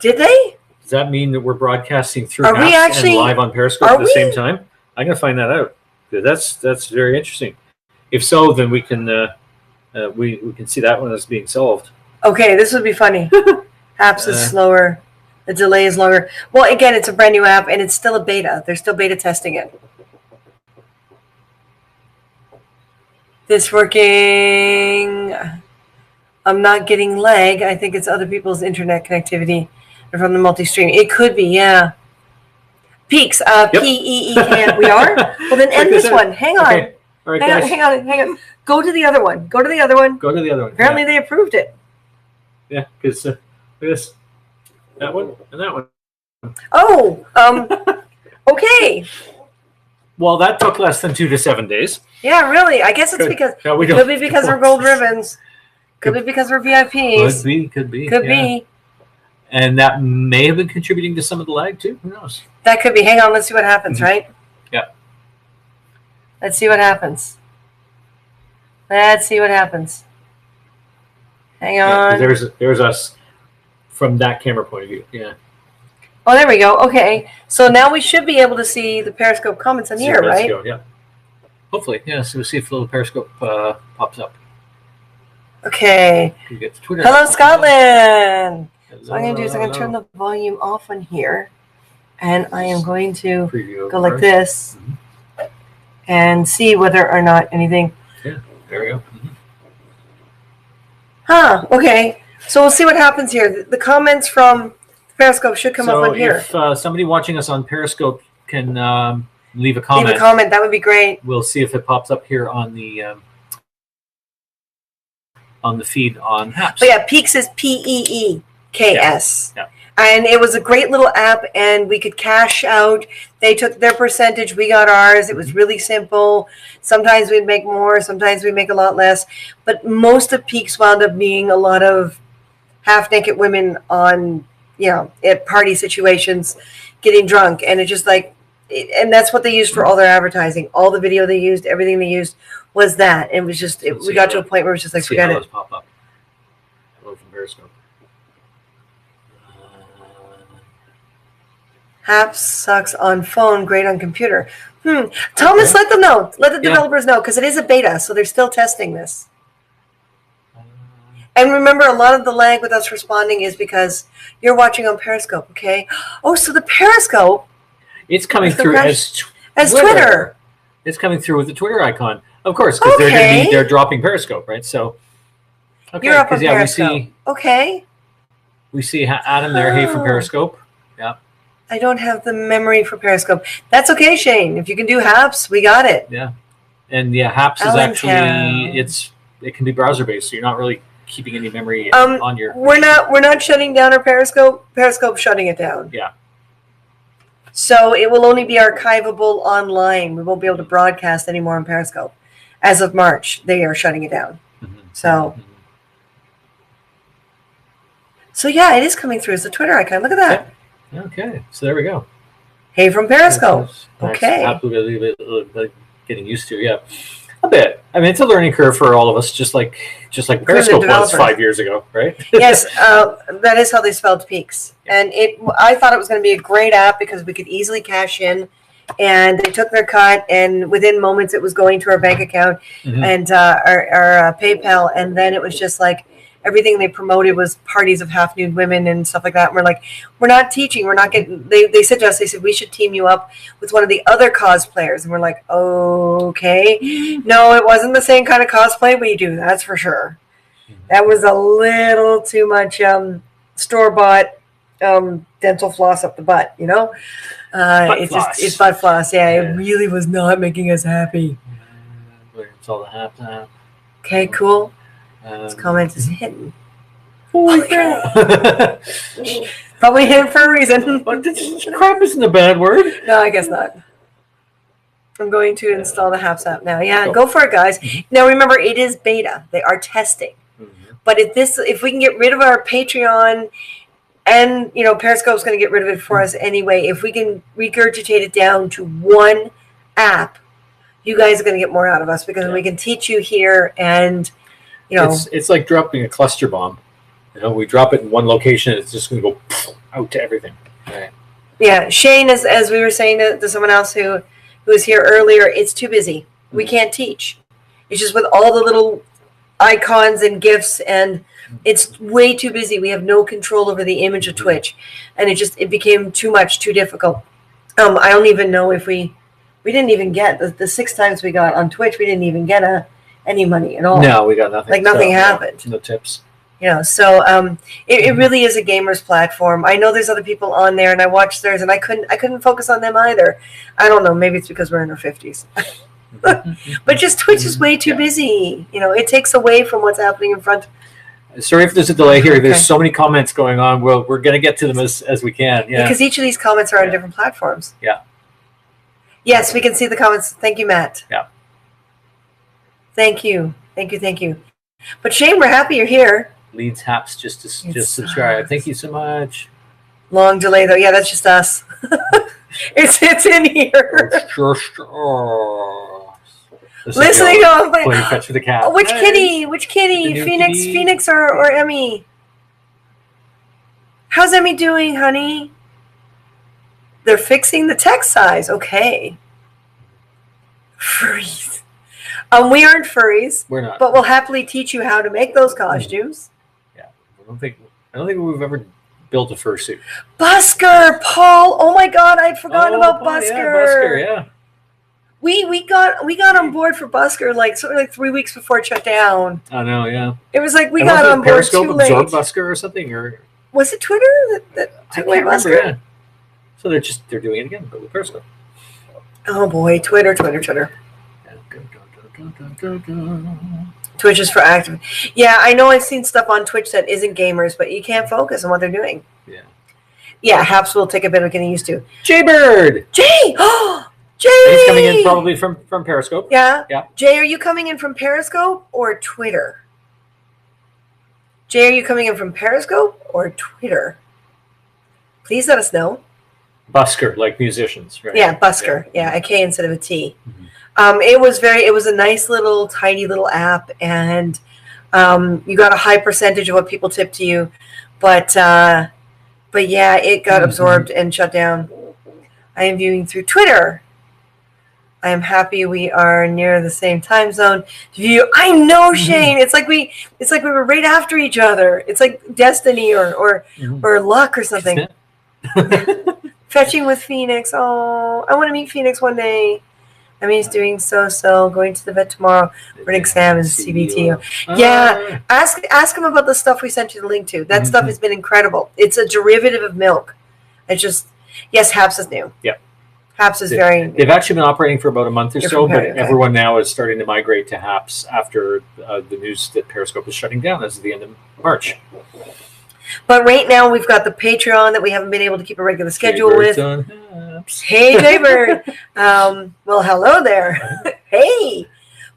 Did they? Does that mean that we're broadcasting through HAPS and live on Periscope at the same time? I'm going to find that out. That's very interesting. If so, then we can we can see that one as being solved. Okay, this would be funny. HAPS is slower. The delay is longer. Well, again, it's a brand new app, and it's still a beta. They're still beta testing it. This working. I'm not getting lag. I think it's other people's internet connectivity from the multi-stream. It could be, yeah. Peaks. Yep. P-E-E-K. We are? Well, then end this one. Hang on. Okay. All right, guys. Hang on. Go to the other one. Go to the other one. Go to the other one. Apparently they approved it. Yeah, because look at this. That one and that one. Oh, okay. Well, that took less than 2 to 7 days. Yeah, really. I guess it's Good. because No, we could don't- be because we're gold ribbons. Could be because we're VIPs. Could be. Could yeah. be. And that may have been contributing to some of the lag too. Who knows? That could be. Hang on. Let's see what happens. Right. Yeah. Let's see what happens. Let's see what happens. Hang Yeah, on. 'cause there's us from that camera point of view. Yeah. Oh, there we go. Okay. So now we should be able to see the Periscope comments on See here, where that's right? going, yeah. Hopefully, yeah. So we'll see if the little Periscope pops up. Okay. We get to Twitter. Hello, Scotland. Hello, So what I'm going to do is I'm going to turn the volume off on here. And I am going to preview go like ours. this and see whether or not anything. Yeah, there we go. Mhm. Huh. Okay. So we'll see what happens here. The comments from Periscope should come up on here. If somebody watching us on Periscope can leave a comment, Leave a comment. That would be great. we'll see if it pops up here on the feed on Haps. But yeah, Peaks is Peeks. Yeah. And it was a great little app, and we could cash out. They took their percentage, we got ours. It was really simple. Sometimes we'd make more, sometimes we'd make a lot less. But most of Peaks wound up being a lot of half-naked women on, at party situations, getting drunk. And it just and that's what they used for all their advertising. All the video they used, everything they used was that. And it was just, we got to a point where it was just like, See forget how it. those pop up. Hello from Periscope. Haps sucks on phone, great on computer. Thomas, Okay. let them know. Let the Yeah. developers know, because it is a beta, so they're still testing this. And remember, a lot of the lag with us responding is because you're watching on Periscope, okay? Oh, so the Periscope It's coming Is the through crash- as as Twitter. It's coming through with the Twitter icon, of course, because Okay. they're dropping Periscope, right? So okay, You're up on 'cause, yeah, Periscope. Okay. we see Adam there. Hey, from Oh. Periscope. I don't have the memory for Periscope. That's okay, Shane. If you can do Haps, we got it. And yeah, Haps is Allentown. actually it can be browser based, so you're not really keeping any memory on your. We're not shutting down our Periscope. Periscope's shutting it down. Yeah. So it will only be archivable online. We won't be able to broadcast anymore on Periscope. As of March, they are shutting it down. Mhm. So yeah, it is coming through as a Twitter icon. Look at that. Okay, so there we go. Hey from Periscope. That's Okay. absolutely getting used to. Yeah, a bit. I mean, it's a learning curve for all of us, just like Periscope was developers. 5 years ago, right? Yes, that is how they spelled Peaks. And I thought it was going to be a great app because we could easily cash in. And they took their cut, and within moments it was going to our bank account Mhm. and our PayPal. And then it was just like everything they promoted was parties of half nude women and stuff like that. And we're like, we're not teaching. We're not getting. They said to us, they said we should team you up with one of the other cosplayers. And we're like, okay, no, it wasn't the same kind of cosplay we do. That's for sure. That was a little too much store-bought dental floss up the butt, it's butt floss. Yeah, it really was not making us happy. It's all the half. Okay, cool. This comment is hidden. Holy crap! Probably hidden for a reason. But crap isn't a bad word. No, I guess not. I'm going to install the Haps app now. Yeah, Cool. go for it, guys. Now remember, it is beta. They are testing. But if we can get rid of our Patreon, and Periscope's going to get rid of it for us anyway. If we can regurgitate it down to one app, you guys are going to get more out of us because we can teach you here, and It's like dropping a cluster bomb. We drop it in one location, it's just going to go out to everything. Right. Yeah, Shane, as we were saying to someone else who was here earlier, it's too busy. We can't teach. It's just with all the little icons and GIFs, and it's way too busy. We have no control over the image of Twitch, and it became too much, too difficult. I don't even know if we didn't even get the 6 times we got on Twitch. We didn't even get any money at all. No, we got nothing. Like nothing happened. No tips. So it really is a gamer's platform. I know there's other people on there, and I watched theirs, and I couldn't focus on them either. I don't know. Maybe it's because we're in our 50s. But just Twitch is way too busy. It takes away from what's happening in front. Sorry if there's a delay here. There's so many comments going on. We're going to get to them as we can. Yeah. Because each of these comments are on different platforms. Yeah. Yes, we can see the comments. Thank you, Matt. Yeah. Thank you. But Shane, we're happy you're here. Leads Haps just subscribe. Thank you so much. Long delay though. Yeah, that's just us. it's in here. Listening to playing fetch for the cat. Which kitty? Phoenix or Emmy? How's Emmy doing, honey? They're fixing the text size. Okay. Furries. We aren't furries. We're not. But we'll happily teach you how to make those costumes. Yeah. I don't think we've ever built a fursuit. Busker, Paul. Oh my God, I'd forgotten about Busker. Yeah, Busker, yeah. We got on board for Busker like 3 weeks before it shut down. I know, yeah. It was like we got on board Periscope too late. absorb Busker or something, or was it Twitter that took away Busker? Yeah. So they're doing it again, but with Periscope. Oh boy, Twitter. Twitch is for active. Yeah, I know I've seen stuff on Twitch that isn't gamers, but you can't focus on what they're doing. Yeah. Yeah, Haps will take a bit of getting used to. Jaybird! Jay! Oh, Jay! He's coming in probably from Periscope. Yeah? Yeah. Jay, are you coming in from Periscope or Twitter? Jay, are you coming in from Periscope or Twitter? Please let us know. Busker, like musicians, right? Yeah, Busker. Yeah, a K instead of a T. Mm-hmm. It was a nice little, tiny little app, and you got a high percentage of what people tip to you, but yeah, it got absorbed and shut down. I am viewing through Twitter. I am happy we are near the same time zone. I know, Shane. It's like we were right after each other. It's like destiny or luck or something. Fetching with Phoenix. Oh, I want to meet Phoenix one day. I mean, he's doing so. Going to the vet tomorrow for an exam in CBT. Yeah, ask him about the stuff we sent you the link to. That stuff has been incredible. It's a derivative of milk. It's just, yes, Haps is new. Yeah. Haps is very new. They've actually been operating for about a month or so, but everyone now is starting to migrate to Haps after the news that Periscope is shutting down as of the end of March. But right now we've got the Patreon that we haven't been able to keep a regular schedule with. Hey, Jaybird. Well, hello there. Hey.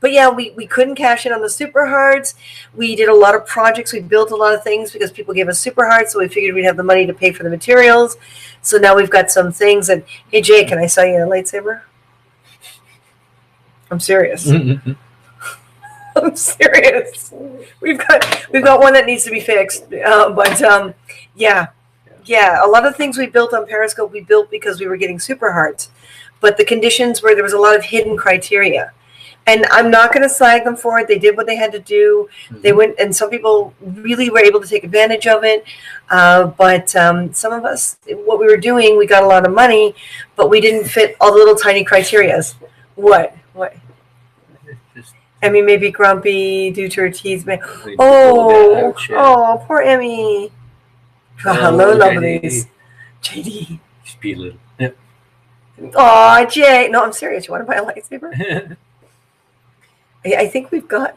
But yeah, we couldn't cash in on the Super Hearts. We did a lot of projects. We built a lot of things because people gave us Super Hearts, so we figured we'd have the money to pay for the materials. So now we've got some things. And hey, Jay, can I sell you a lightsaber? I'm serious. I'm serious. We've got one that needs to be fixed. Yeah. A lot of things we built on Periscope, we built because we were getting Super Hearts. But the conditions were there was a lot of hidden criteria. And I'm not going to slag them for it. They did what they had to do. They went, and some people really were able to take advantage of it. But some of us, what we were doing, we got a lot of money, but we didn't fit all the little tiny criterias. What? Emmy may be grumpy due to her teeth. Oh, poor Emmy. Hello, lovelies. JD. Just be a little. Oh, Jay. No, I'm serious. You want to buy a lightsaber? I think we've got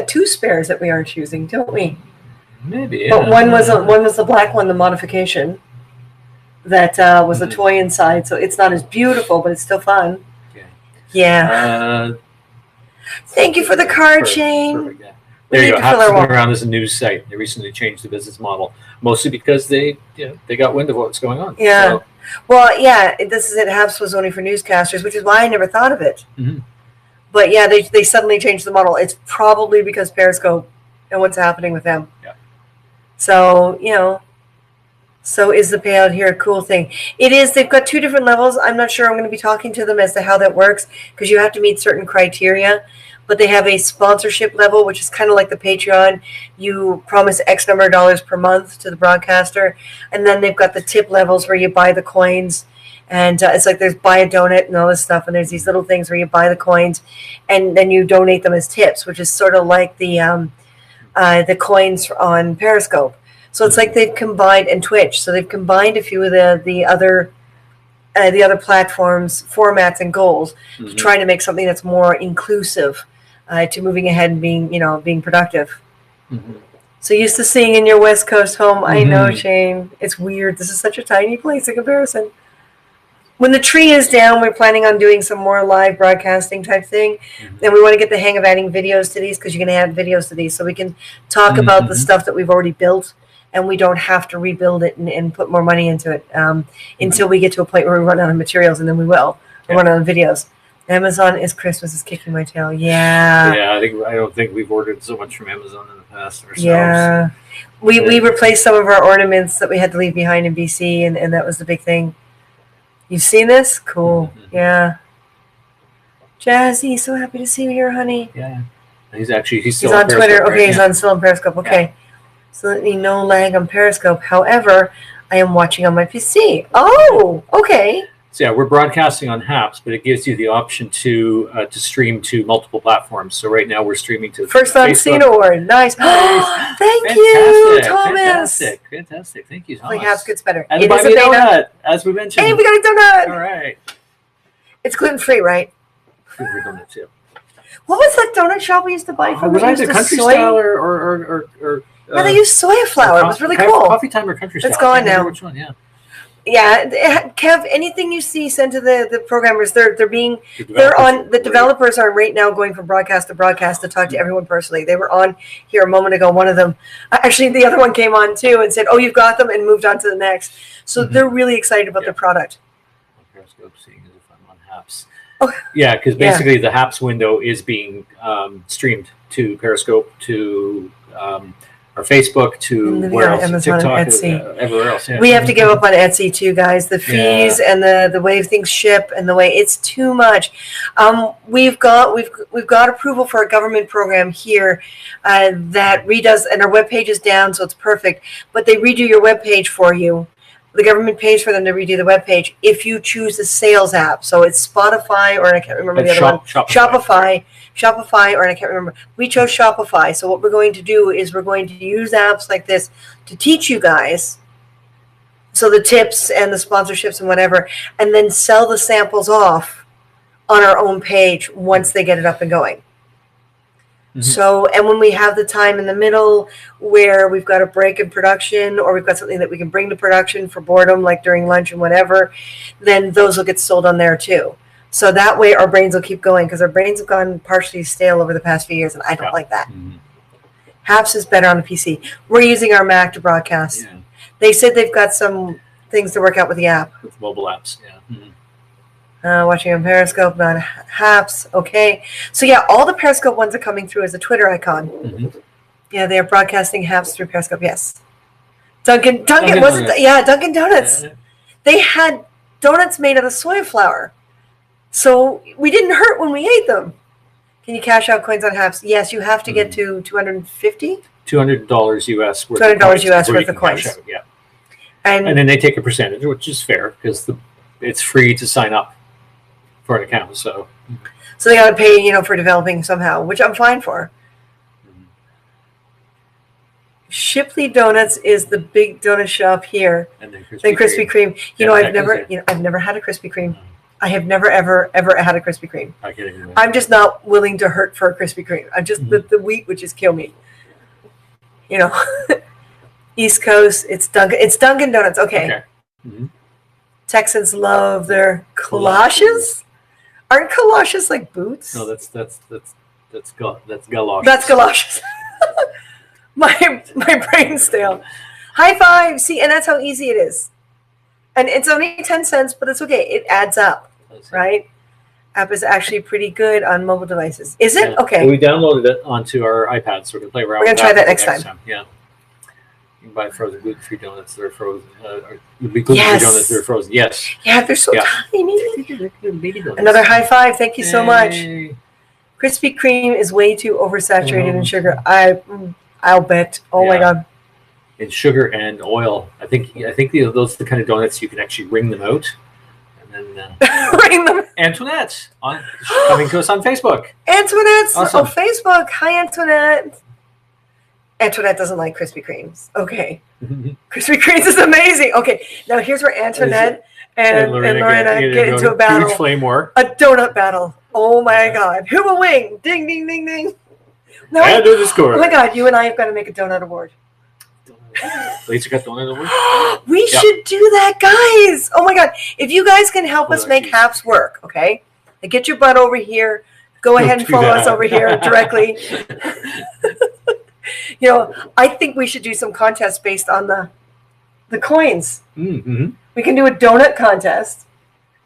two spares that we aren't using, don't we? Maybe. Yeah. But one was the black one, the modification. That was a toy inside, so it's not as beautiful, but it's still fun. Yeah. Thank you for the card, Shane. Perfect, yeah. There you go. Haps going around as a news site. They recently changed the business model, mostly because they got wind of what's going on. Yeah. So. Well, yeah. This is it. Haps was only for newscasters, which is why I never thought of it. But yeah, they suddenly changed the model. It's probably because Periscope and what's happening with them. Yeah. So so is the payout here a cool thing? It is. They've got two different levels. I'm not sure I'm going to be talking to them as to how that works because you have to meet certain criteria. But they have a sponsorship level, which is kind of like the Patreon. You promise X number of dollars per month to the broadcaster. And then they've got the tip levels where you buy the coins. And it's like there's buy a donut and all this stuff. And there's these little things where you buy the coins and then you donate them as tips, which is sort of like the the coins on Periscope. So it's like they've combined, and Twitch. So they've combined a few of the other platforms, formats, and goals to try to make something that's more inclusive to moving ahead and being productive. So used to seeing in your West Coast home. I know, Shane. It's weird. This is such a tiny place in comparison. When the tree is down, we're planning on doing some more live broadcasting type thing. And we want to get the hang of adding videos to these, because you're going to add videos to these. So we can talk about the stuff that we've already built, and we don't have to rebuild it and put more money into it until we get to a point where we run out of materials, and then we will. We'll run out of videos. Amazon is Christmas is kicking my tail. Yeah. Yeah, I don't think we've ordered so much from Amazon in the past ourselves. Yeah. We replaced some of our ornaments that we had to leave behind in BC, and that was the big thing. You've seen this? Cool. Yeah. Jazzy, so happy to see you here, honey. Yeah. He's still on Twitter. Periscope, Okay, he's still on Periscope. Okay. Yeah. So let me no lag on Periscope. However, I am watching on my PC. Oh, okay. So yeah, we're broadcasting on HAPS, but it gives you the option to stream to multiple platforms. So right now we're streaming to First on Scene Award. Nice. Thank you, Thomas. Fantastic. Thank you, Thomas. Like HAPS gets better. And buy me a donut, as we mentioned. Hey, we got a donut. All right. It's gluten-free, right? Gluten-free donut too. What was that donut shop we used to buy from? Was either country style or yeah, they used soya flour. It was really cool. Coffee Time or Country Style. It's gone now. Which one? Yeah. Yeah, Kev. Anything you see sent to the programmers, they're on. The developers are right now going from broadcast to broadcast to talk to everyone personally. They were on here a moment ago. One of them, actually, the other one came on too and said, "Oh, you've got them," and moved on to the next. So they're really excited about their product. Periscope, seeing as if I'm on HAPS. Oh, yeah, because basically the HAPS window is being streamed to Periscope, to our Facebook, to where else? Amazon, TikTok, Etsy. Everywhere else. Yeah. We have to give up on Etsy too, guys. The fees and the way things ship and the way it's too much. We've got approval for a government program here that redoes, and our webpage is down, so it's perfect. But they redo your webpage for you. The government pays for them to redo the webpage if you choose the sales app. So it's Spotify, or I can't remember the other one. Shopify, or I can't remember. We chose Shopify. So what we're going to do is we're going to use apps like this to teach you guys. So the tips and the sponsorships and whatever, and then sell the samples off on our own page once they get it up and going. So, and when we have the time in the middle where we've got a break in production, or we've got something that we can bring to production for boredom, like during lunch and whatever, then those will get sold on there too. So that way our brains will keep going, because our brains have gone partially stale over the past few years, and I don't like that. HAPS is better on the PC. We're using our Mac to broadcast. Yeah. They said they've got some things to work out with the app. With mobile apps, yeah. Watching on Periscope, not HAPS. Okay. So yeah, all the Periscope ones are coming through as a Twitter icon. Yeah, they are broadcasting HAPS through Periscope. Yes. Dunkin' wasn't it? Yeah, Dunkin' Donuts. Yeah. They had donuts made out of soya flour, so we didn't hurt when we ate them. Can you cash out coins on HAPS? Yes, you have to get to $250. $200 US worth. $200 US worth of coins. Out, yeah. And then they take a percentage, which is fair, because it's free to sign up for an account, so they got to pay, for developing somehow, which I'm fine for. Shipley Donuts is the big donut shop here. And then Krispy Kreme. I've never had a Krispy Kreme. I have never ever had a Krispy Kreme. I'm just not willing to hurt for a Krispy Kreme. I'm just the wheat would just kill me. East Coast, it's Dunkin' Donuts. Okay. Texans love their galoshes. Aren't galoshes like boots? No, that's galoshes. That's galoshes. my brain's stale. High five. See, and that's how easy it is. And it's only 10 cents, but it's okay. It adds up, right? App is actually pretty good on mobile devices. Is it? Okay. We downloaded it onto our iPad, so we can play around. We're going to try that next time. Yeah. You can buy frozen gluten-free donuts that are frozen. Gluten-free donuts that are frozen. Yes. Yeah, they're so tiny. Another high five. Thank you so much. Krispy Kreme is way too oversaturated in sugar. I'll bet. Oh my God. In sugar and oil. I think those are the kind of donuts you can actually wring them out. And then ring them. Antoinette coming to us on Facebook. Antoinette's on Facebook. Hi, Antoinette. Antoinette doesn't like Krispy Kremes. Okay. Krispy Kremes is amazing. Okay. Now here's where Antoinette and Lorena get into a battle. Huge flame war. A donut battle. Oh my God. Who will win? Ding, ding, ding, ding. No. And there's a score. Oh my God. You and I have got to make a donut award. Lisa got donut award? We should do that, guys. Oh my God. If you guys can help us make Haps work, okay? Like, get your butt over here. Go ahead and follow us over here directly. You know, I think we should do some contests based on the coins. Mm-hmm. We can do a donut contest,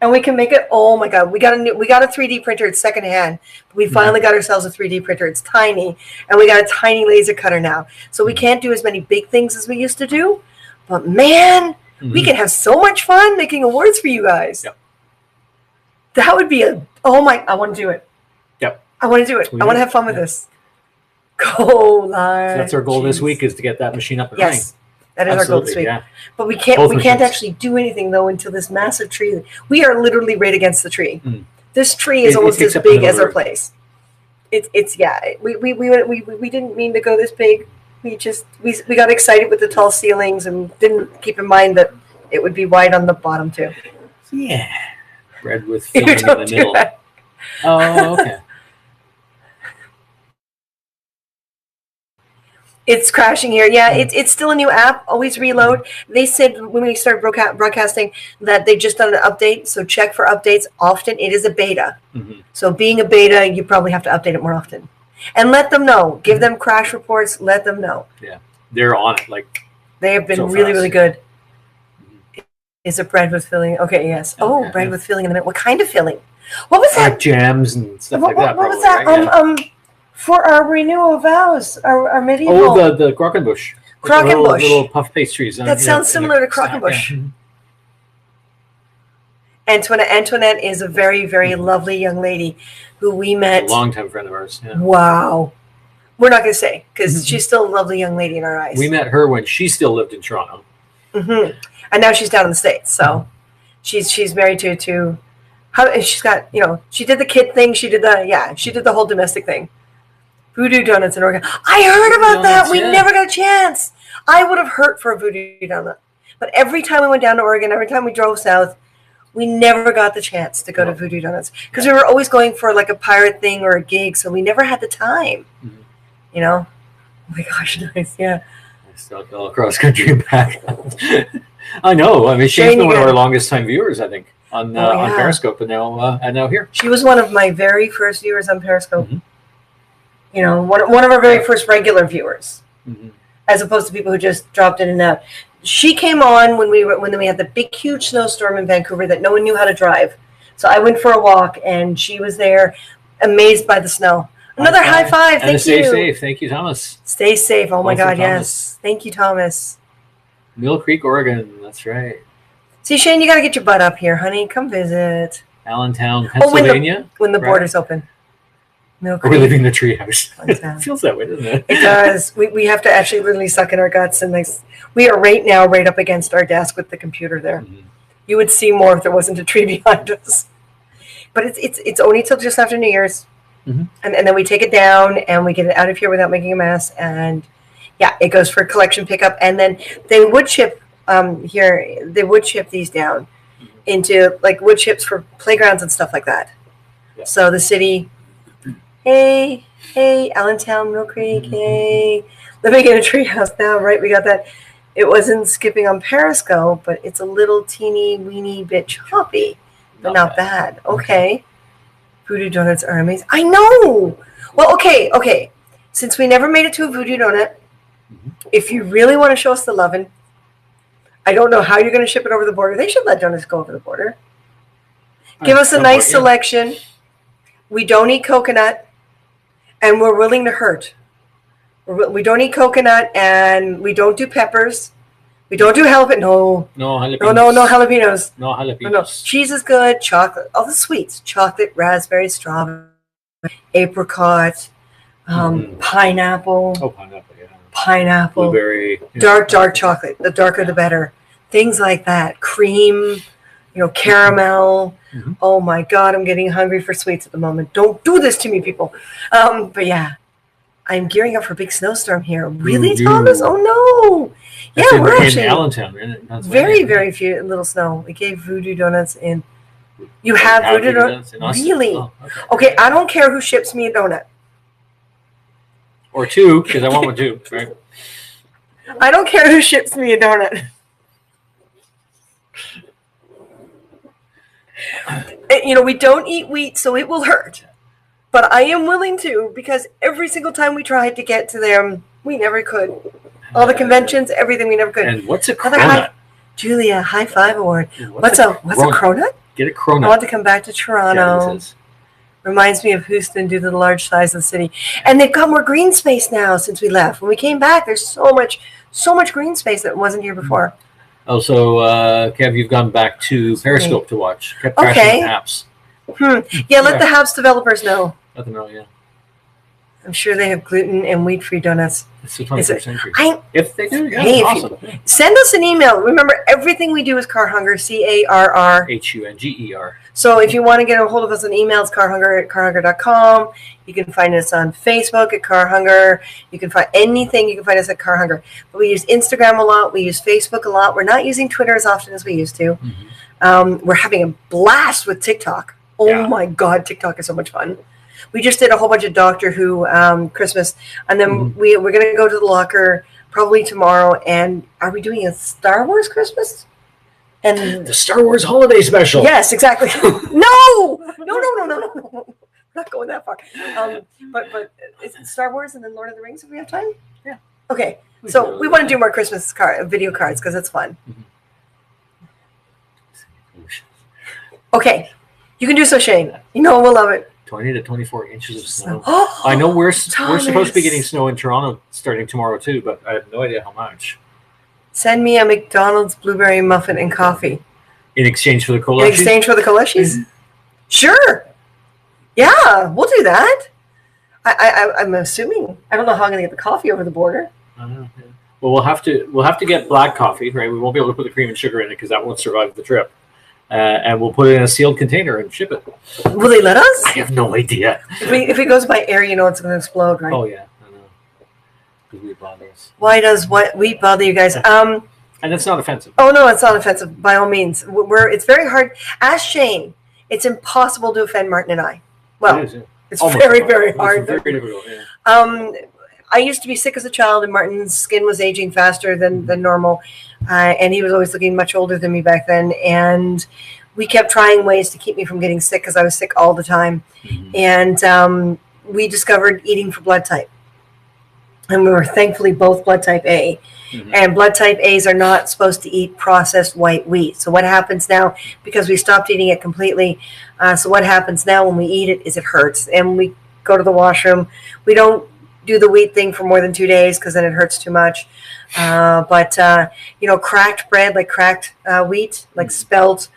and we can make it. Oh my God, we got a 3D printer. It's secondhand. We finally got ourselves a 3D printer. It's tiny, and we got a tiny laser cutter now. So we can't do as many big things as we used to do. But man, we can have so much fun making awards for you guys. Yep. That would be I want to do it. Yep. I want to do it. I want to have fun with this. Go live. So that's our goal this week, is to get that machine up and running. Yes, that is our goal this week. Yeah. But we can't actually do anything though until this massive tree. We are literally right against the tree. This tree is almost as big as our place. We didn't mean to go this big. We got excited with the tall ceilings and didn't keep in mind that it would be wide on the bottom too. Yeah. Bread with filling in the middle. That. Oh, okay. It's crashing here. Yeah, it's still a new app. Always reload. They said when we started broadcasting that they just done an update. So check for updates often. It is a beta. So being a beta, you probably have to update it more often. And let them know. Give them crash reports. Let them know. Yeah, they're on it. Like, they have been so really, fast. really good. Is it bread with filling? Okay, yes. Oh, Okay. bread with filling in a minute. What kind of filling? What was that? Jams and stuff like that. What was probably, that? right? Yeah. For our renewal vows, our medieval. Oh, the Croquembouche. Croquembouche. Little puff pastries. That sounds similar to Croquembouche. Antoinette is a very, very lovely young lady who we met. A longtime friend of ours. Yeah. Wow. We're not going to say because she's still a lovely young lady in our eyes. We met her when she still lived in Toronto. And now she's down in the States. So she's married to she's got, she did the kid thing. She did the whole domestic thing. Voodoo Donuts in Oregon. I heard about that. We never got a chance. I would have hurt for a Voodoo Donut. But every time we went down to Oregon, every time we drove south, we never got the chance to go to Voodoo Donuts because we were always going for like a pirate thing or a gig. So we never had the time, Oh my gosh, nice. Yeah. I stalked all across country and back. I know. I mean, she's been one of our longest time viewers, I think, on Periscope and now here. She was one of my very first viewers on Periscope. One of our very first regular viewers, as opposed to people who just dropped in and out. She came on when we had the big, huge snowstorm in Vancouver that no one knew how to drive. So I went for a walk, and she was there, amazed by the snow. Another high five. Thank you. Stay safe. Thank you, Thomas. Stay safe. Oh my God, Thomas. yes. Thank you, Thomas. Mill Creek, Oregon. That's right. See, Shane, you got to get your butt up here, honey. Come visit. Allentown, Pennsylvania. When the border's open. We're leaving the treehouse. It feels that way, doesn't it? It does. We have to actually literally suck in our guts, and we are right now right up against our desk with the computer there. You would see more if there wasn't a tree behind us. But it's only till just after New Year's, and then we take it down and we get it out of here without making a mess. And it goes for collection pickup, and then they would ship here. They would ship these down into like wood chips for playgrounds and stuff like that. Yeah. So the city. Hey, Allentown, Mill Creek, hey. Living in a treehouse now, right? We got that. It wasn't skipping on Periscope, but it's a little teeny weeny bit choppy, but not bad. Okay. Voodoo Donuts are amazing. I know. Well, okay. Since we never made it to a Voodoo Donut, if you really want to show us the lovin', I don't know how you're going to ship it over the border. They should let donuts go over the border. Give us a nice selection. We don't eat coconut. And we're willing to hurt. We don't eat coconut, and we don't do peppers. We don't do jalapeno. No jalapenos. No jalapenos. No jalapenos. No. Cheese is good. Chocolate. All the sweets. Chocolate, raspberry, strawberry, apricot, pineapple. Oh, pineapple, yeah. Pineapple. Blueberry. Dark chocolate. The darker, the better. Things like that. Cream. Caramel. Oh my God, I'm getting hungry for sweets at the moment. Don't do this to me, people. But yeah, I'm gearing up for a big snowstorm here. Really, Ooh, Thomas? Oh no! That's Yeah, we're in actually Allentown, right? That's very, right. very few little snow. We gave Voodoo Donuts in. You Oh, have Voodoo Donuts? in Austin? Really? Oh, Okay, I don't care who ships me a donut. Or 2, because I want one too, right? I don't care who ships me a donut. You know, we don't eat wheat, so it will hurt. But I am willing to, because every single time we tried to get to them, we never could. All the conventions, everything, we never could. And what's a Another cronut? Julia, high five award. What's a cronut? Get a I cronut. want to come back to Toronto. Yeah, this is. Reminds me of Houston due to the large size of the city. And they've got more green space now since we left. When we came back, there's so much green space that wasn't here before. Also, Kev, you've gone back to Periscope to watch. Kept crashing the apps. Yeah, let the Habs developers know. Let them know, yeah. I'm sure they have gluten and wheat-free donuts. It's the 21st century. If they do, yeah, Hey, awesome. Send us an email. Remember, everything we do is Car Hunger, CARR. HUNGER. So if you want to get a hold of us on email, it's carhunger@carhunger.com. You can find us on Facebook at Car Hunger. You can find anything. You can find us at Car Hunger. But we use Instagram a lot. We use Facebook a lot. We're not using Twitter as often as we used to. Mm-hmm. We're having a blast with TikTok. Oh my God, TikTok is so much fun. We just did a whole bunch of Doctor Who Christmas, and then we're going to go to the locker probably tomorrow. And are we doing a Star Wars Christmas? And the Star Wars Holiday Special. Yes, exactly. No. We're not going that far. But is it Star Wars and then Lord of the Rings if we have time? Yeah. Okay. So we want to do more Christmas video cards because it's fun. Okay. You can do so, Shane. You know we'll love it. 20 to 24 inches of snow. I know we're supposed to be getting snow in Toronto starting tomorrow too, but I have no idea how much. Send me a McDonald's blueberry muffin and coffee. In exchange for the cola? In exchange for the Koleshis? Sure. Yeah, we'll do that. I'm assuming. I don't know how I'm going to get the coffee over the border. Well, we'll have to get black coffee, right? We won't be able to put the cream and sugar in it because that won't survive the trip. And we'll put it in a sealed container and ship it. Will they let us? I have no idea. If it goes by air, you know it's going to explode, right? Oh yeah, I know. Because we bother us. Why does wheat bother you guys? And it's not offensive. Oh no, it's not offensive by all means. It's very hard. Ask Shane. It's impossible to offend Martin and I. Well, it is, yeah. It's very, very hard. It's very difficult. Yeah. I used to be sick as a child, and Martin's skin was aging faster than normal, and he was always looking much older than me back then. And we kept trying ways to keep me from getting sick because I was sick all the time. And we discovered eating for blood type, and we were thankfully both blood type A. And blood type A's are not supposed to eat processed white wheat. So what happens now, because we stopped eating it completely, so what happens now when we eat it is it hurts. And we go to the washroom. We don't do the wheat thing for more than 2 days because then it hurts too much. But cracked bread, like cracked wheat, like spelt,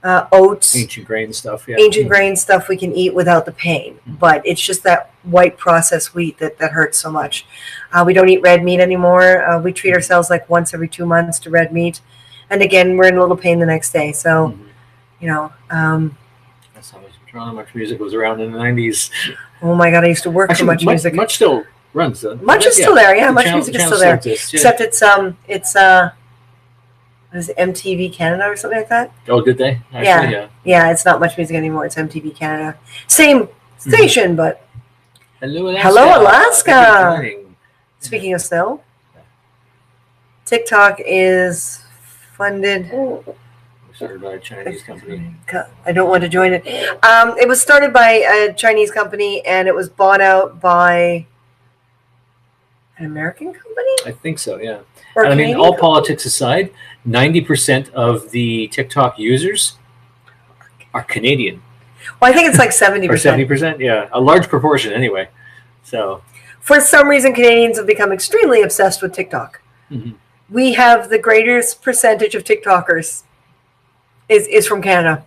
oats. Ancient grain stuff, yeah. Ancient grain stuff we can eat without the pain. But it's just that white processed wheat that hurts so much. We don't eat red meat anymore. We treat ourselves like once every 2 months to red meat. And again, we're in a little pain the next day. So, that's how much music was around in the 90s. Oh my God, I used to work for Much Music. Much still runs. Much is still there, yeah. Much Music is still there. Except it's what is it, MTV Canada or something like that? Oh, did they? Actually, yeah. It's not Much Music anymore. It's MTV Canada. Same station, but Hello, Alaska. Speaking of snow, TikTok is funded. Started by a Chinese company. I don't want to join it. It was started by a Chinese company, and it was bought out by an American company? I think so, yeah. Or I mean, all politics aside, 90% of the TikTok users are Canadian. Well, I think it's like 70%. Or 70%, yeah. A large proportion, anyway. So, for some reason, Canadians have become extremely obsessed with TikTok. We have the greatest percentage of TikTokers is from Canada.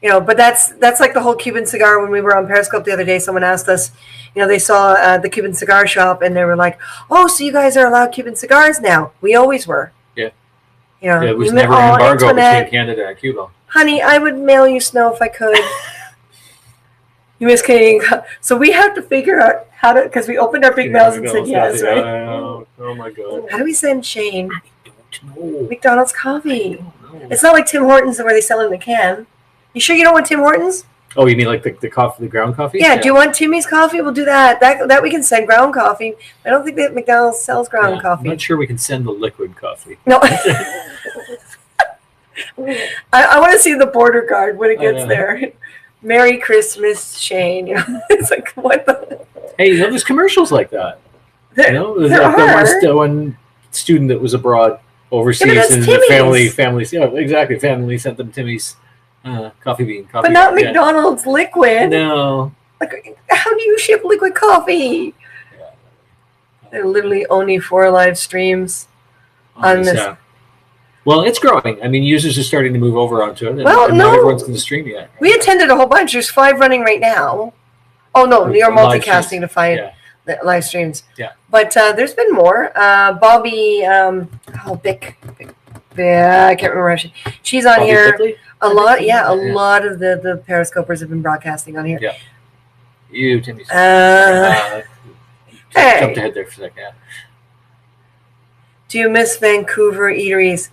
But that's like the whole Cuban cigar. When we were on Periscope the other day, someone asked us, they saw the Cuban cigar shop, and they were like, "Oh, so you guys are allowed Cuban cigars now?" We always were. Yeah. It was never an embargo between Canada and Cuba. Honey, I would mail you snow if I could. You miss Canadian coffee. So we have to figure out how to, because we opened our big mouths and said yes, right? Oh my God. How do we send Shane I don't know. McDonald's coffee? I don't know. It's not like Tim Hortons where they sell it in a can. You sure you don't want Tim Hortons? Oh, you mean like the coffee, the ground coffee? Yeah. Do you want Timmy's coffee? We'll do that. That we can send ground coffee. I don't think that McDonald's sells ground I'm coffee. not sure we can send the liquid coffee. No. I want to see the border guard when it gets there. Merry Christmas, Shane. It's like, what the? Hey, there's commercials like that. There, You know, there's there like the are. one student that was abroad overseas, that's and the Timmy's. family sent them Timmy's coffee bean. But not bean, McDonald's liquid. No. Like, how do you ship liquid coffee? There are literally only 4 live streams on this. Yeah. Well, it's growing. I mean, users are starting to move over onto it. And, Well, and not no. everyone's going to stream yet. We attended a whole bunch. There's 5 running right now. Oh no, you're Live multicasting streams. to find Yeah. the live streams. Yeah. But there's been more. Bobby, Bick. Yeah, I can't remember. She's on Bobby here. Quickly? A lot. Yeah, a Yeah. lot of the Periscopers have been broadcasting on here. Yeah. You, Timmy's. Hey. Jumped ahead there for a second. Yeah. Do you miss Vancouver eateries?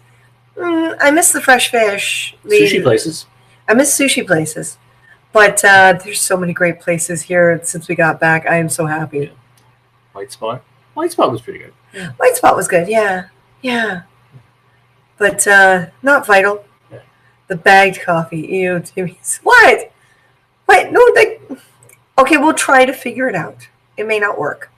I miss the fresh fish. Sushi places. I miss sushi places. But there's so many great places here since we got back. I am so happy. White Spot. White Spot was pretty good. White Spot was good. Yeah. Yeah. But not Vital. Yeah. The bagged coffee. Ew, Timmy's. What? Wait, no. Okay, we'll try to figure it out. It may not work.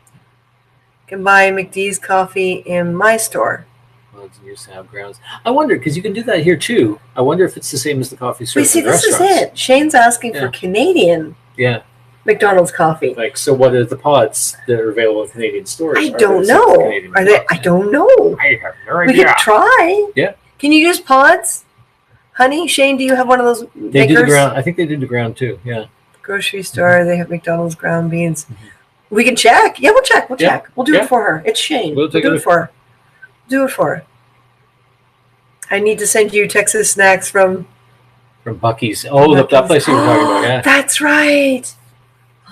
You can buy McD's coffee in my store. Well, it used to have grounds. I wonder, because you can do that here too. I wonder if it's the same as the coffee Wait, served see, in this is restaurants. it. Shane's asking for Yeah. Canadian Yeah. McDonald's coffee. Like, so what are the pods that are available in Canadian stores? I Are don't they the same as know. Canadian Are they? pods? I don't know. I have no We idea. could try. Yeah. Can you use pods? Honey, Shane, do you have one of those They do makers? the ground. I think they do the ground too. Yeah. Grocery store, they have McDonald's ground beans. Mhm. We can check. Yeah, we'll check. We'll Yeah. check. We'll do Yeah. it for her. It's Shane. We'll We'll take do a it look. for her. Do it for her. I need to send you Texas snacks from. From Buc-ee's. Oh, that place you were talking about. Yeah. That's right.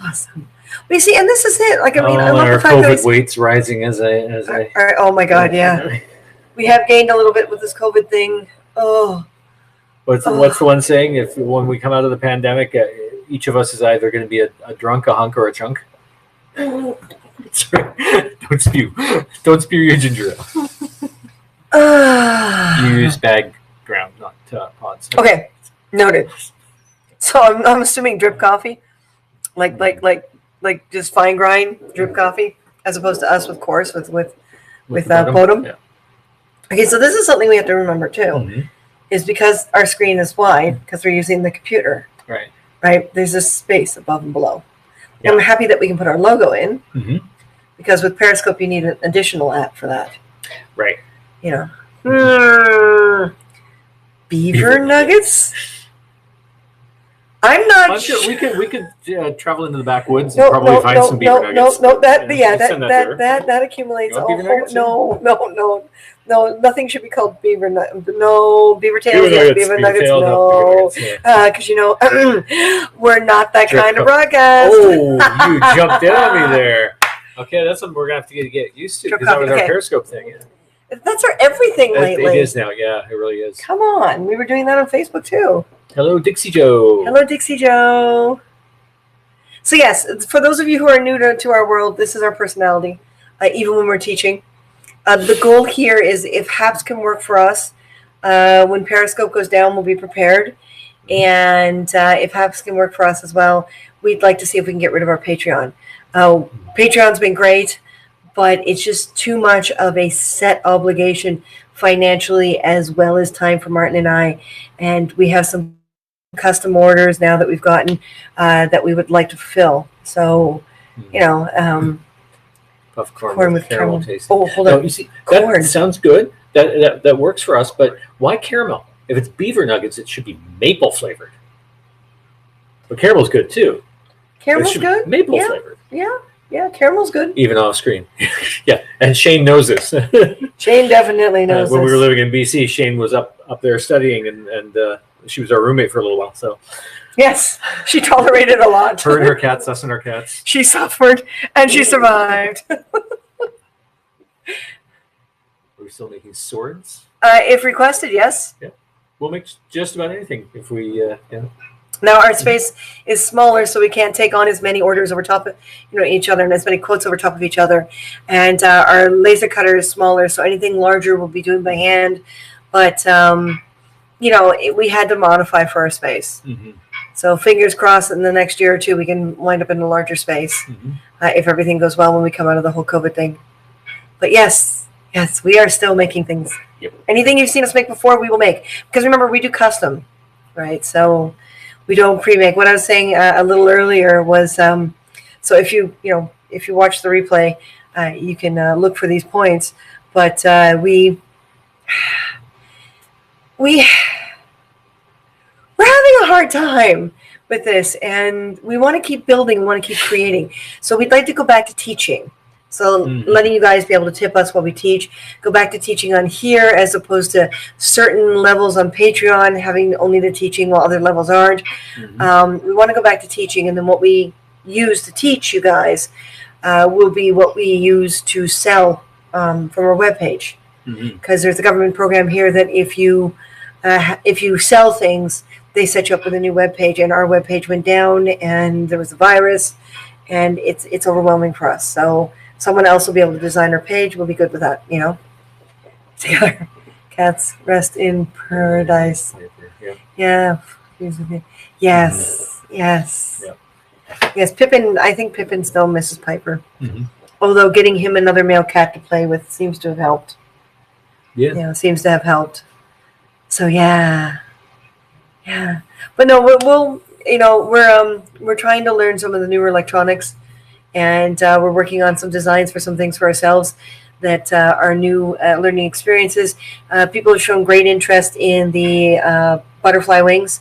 Awesome. But you see, and this is it. Like, I mean, I Oh, love our the fact that COVID it's, weights rising as I. all right, oh my God, yeah. We have gained a little bit with this COVID thing. Oh, What's the one saying? If when we come out of the pandemic, each of us is either going to be a drunk, a hunk, or a chunk. Sorry. Don't spew. Don't spew your ginger ale. You use bag ground, not pods. Okay, noted. So I'm assuming drip coffee, like just fine grind drip coffee, as opposed to us with coarse with the bottom? Bodum. Yeah. Okay, so this is something we have to remember too, Mhm. is because our screen is wide because we're using the computer, Right. right? There's this space above and below. Yeah. I'm happy that we can put our logo in Mhm. because with Periscope you need an additional app for that. Right. You know, beaver nuggets. I'm not I'm sure we could travel into the backwoods and No, probably no, find no, some beaver no, nuggets. no, that We'll send there. that accumulates. You want beaver nuggets? No, nothing should be called beaver nut. No, beaver tails. Beaver Yes, nuggets. beaver beaver nuggets. tail, No, beaver nuggets, yeah. because you know we're not that Drip kind of coffee. broadcast. Oh, you jumped in on me there. Okay, that's something we're gonna have to get used to Drip because that was coffee, our okay. Periscope thing. Yeah. That's our everything It lately. is now. Yeah, it really is. Come on, we were doing that on Facebook too. Hello, Dixie Joe. Hello, Dixie Joe. So yes, for those of you who are new to our world, this is our personality, even when we're teaching. The goal here is if HAPS can work for us, when Periscope goes down, we'll be prepared. And if HAPS can work for us as well, we'd like to see if we can get rid of our Patreon. Patreon's been great, but it's just too much of a set obligation financially as well as time for Martin and I. And we have some custom orders now that we've gotten that we would like to fulfill. So, you know, Popcorn corn with caramel caramel. taste. Oh, hold No, on. you see, Corn. that sounds good. That works for us. But why caramel? If it's beaver nuggets, it should be maple flavored. But caramel's good too. It Caramel's should be good. Maple Yeah. flavored, Yeah, caramel's good. even off screen. Yeah, and Shane knows this. Shane definitely knows when we were this. living in BC, Shane was up there studying, and She was our roommate for a little while, so Yes, she tolerated a lot. her and her cats, us and our cats. She suffered and she survived. We're still making swords. If requested, yes. We'll make just about anything if we, Now our space is smaller, so we can't take on as many orders over top of each other and as many quotes over top of each other. And our laser cutter is smaller, so anything larger we'll be doing by hand. But we had to modify for our space. Mm-hmm. So fingers crossed, in the next year or two, we can wind up in a larger space if everything goes well when we come out of the whole COVID thing. But yes, we are still making things. Yep. Anything you've seen us make before, we will make. Because remember, we do custom, right? So we don't pre-make. What I was saying a little earlier was, so if you watch the replay, you can look for these points. But we're having a hard time with this, and we want to keep building, we want to keep creating. So we'd like to go back to teaching. So letting you guys be able to tip us while we teach, go back to teaching on here as opposed to certain levels on Patreon, having only the teaching while other levels aren't. We want to go back to teaching, and then what we use to teach you guys will be what we use to sell from our webpage. Because there's a government program here that if you sell things, they set you up with a new webpage, and our webpage went down, and there was a virus, and it's overwhelming for us. So someone else will be able to design our page. We'll be good with that, Together, cats rest in paradise. Yeah. Yes. Yes. Pippin. I think Pippin still misses Piper. Although getting him another male cat to play with seems to have helped. Seems to have helped. So yeah. But no, we're trying to learn some of the newer electronics, and we're working on some designs for some things for ourselves that are new learning experiences. People have shown great interest in the butterfly wings,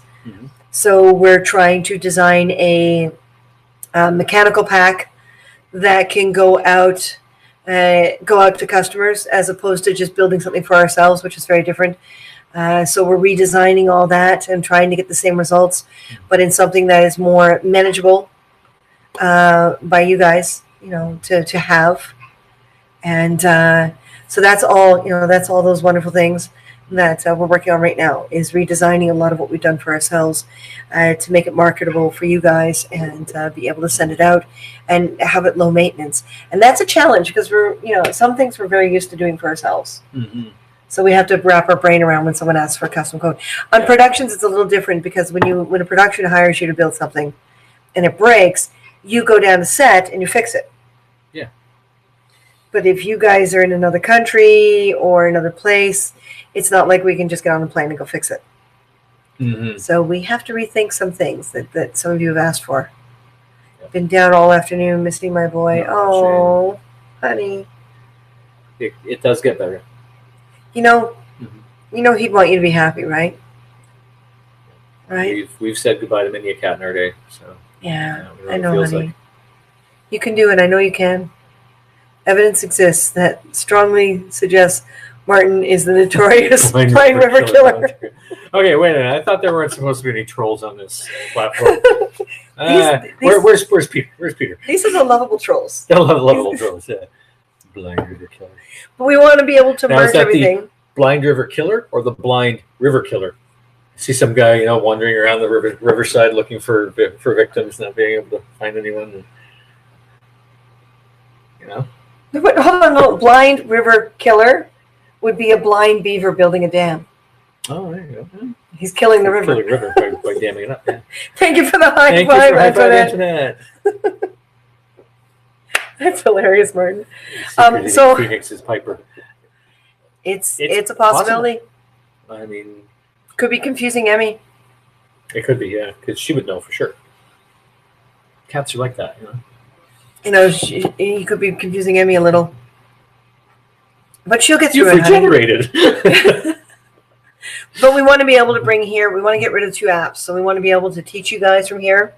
so we're trying to design a mechanical pack that can go out to customers as opposed to just building something for ourselves, which is very different. So we're redesigning all that and trying to get the same results, but in something that is more manageable by you guys, to have. And so that's all, that's all those wonderful things that we're working on right now, is redesigning a lot of what we've done for ourselves to make it marketable for you guys and be able to send it out and have it low maintenance. And that's a challenge because some things we're very used to doing for ourselves. So we have to wrap our brain around when someone asks for a custom code. On productions, it's a little different because when a production hires you to build something and it breaks, you go down to set and you fix it. Yeah. But if you guys are in another country or another place, it's not like we can just get on a plane and go fix it. So we have to rethink some things that some of you have asked for. Been down all afternoon missing my boy. Oh, honey. It does get better. He'd want you to be happy, right? Right? We've said goodbye to many a cat in our day. So yeah, I know, honey. Like. You can do it. I know you can. Evidence exists that strongly suggests Martin is the notorious Blind River Killer. Okay, wait a minute. I thought there weren't supposed to be any trolls on this platform. Where's Peter? Where's Peter? These are the lovable trolls. The lovable trolls, yeah. Blind River Killer. But we want to be able to merge everything. The Blind River Killer or the Blind River Killer? I see some guy, wandering around the riverside looking for victims, not being able to find anyone. But hold on, no. Blind River Killer would be a blind beaver building a dam. Oh, there you go. He's killing the river. Killing the river by damming it up. Yeah. Thank you for the high five, Internet. That's hilarious, Martin. So Phoenix is Piper. It's a possibility. Possible. I mean, could be confusing Emmy. It could be, yeah, because she would know for sure. Cats are like that, he could be confusing Emmy a little, but she'll get through it. You've regenerated. But we want to be able to bring here. We want to get rid of 2 apps, so we want to be able to teach you guys from here.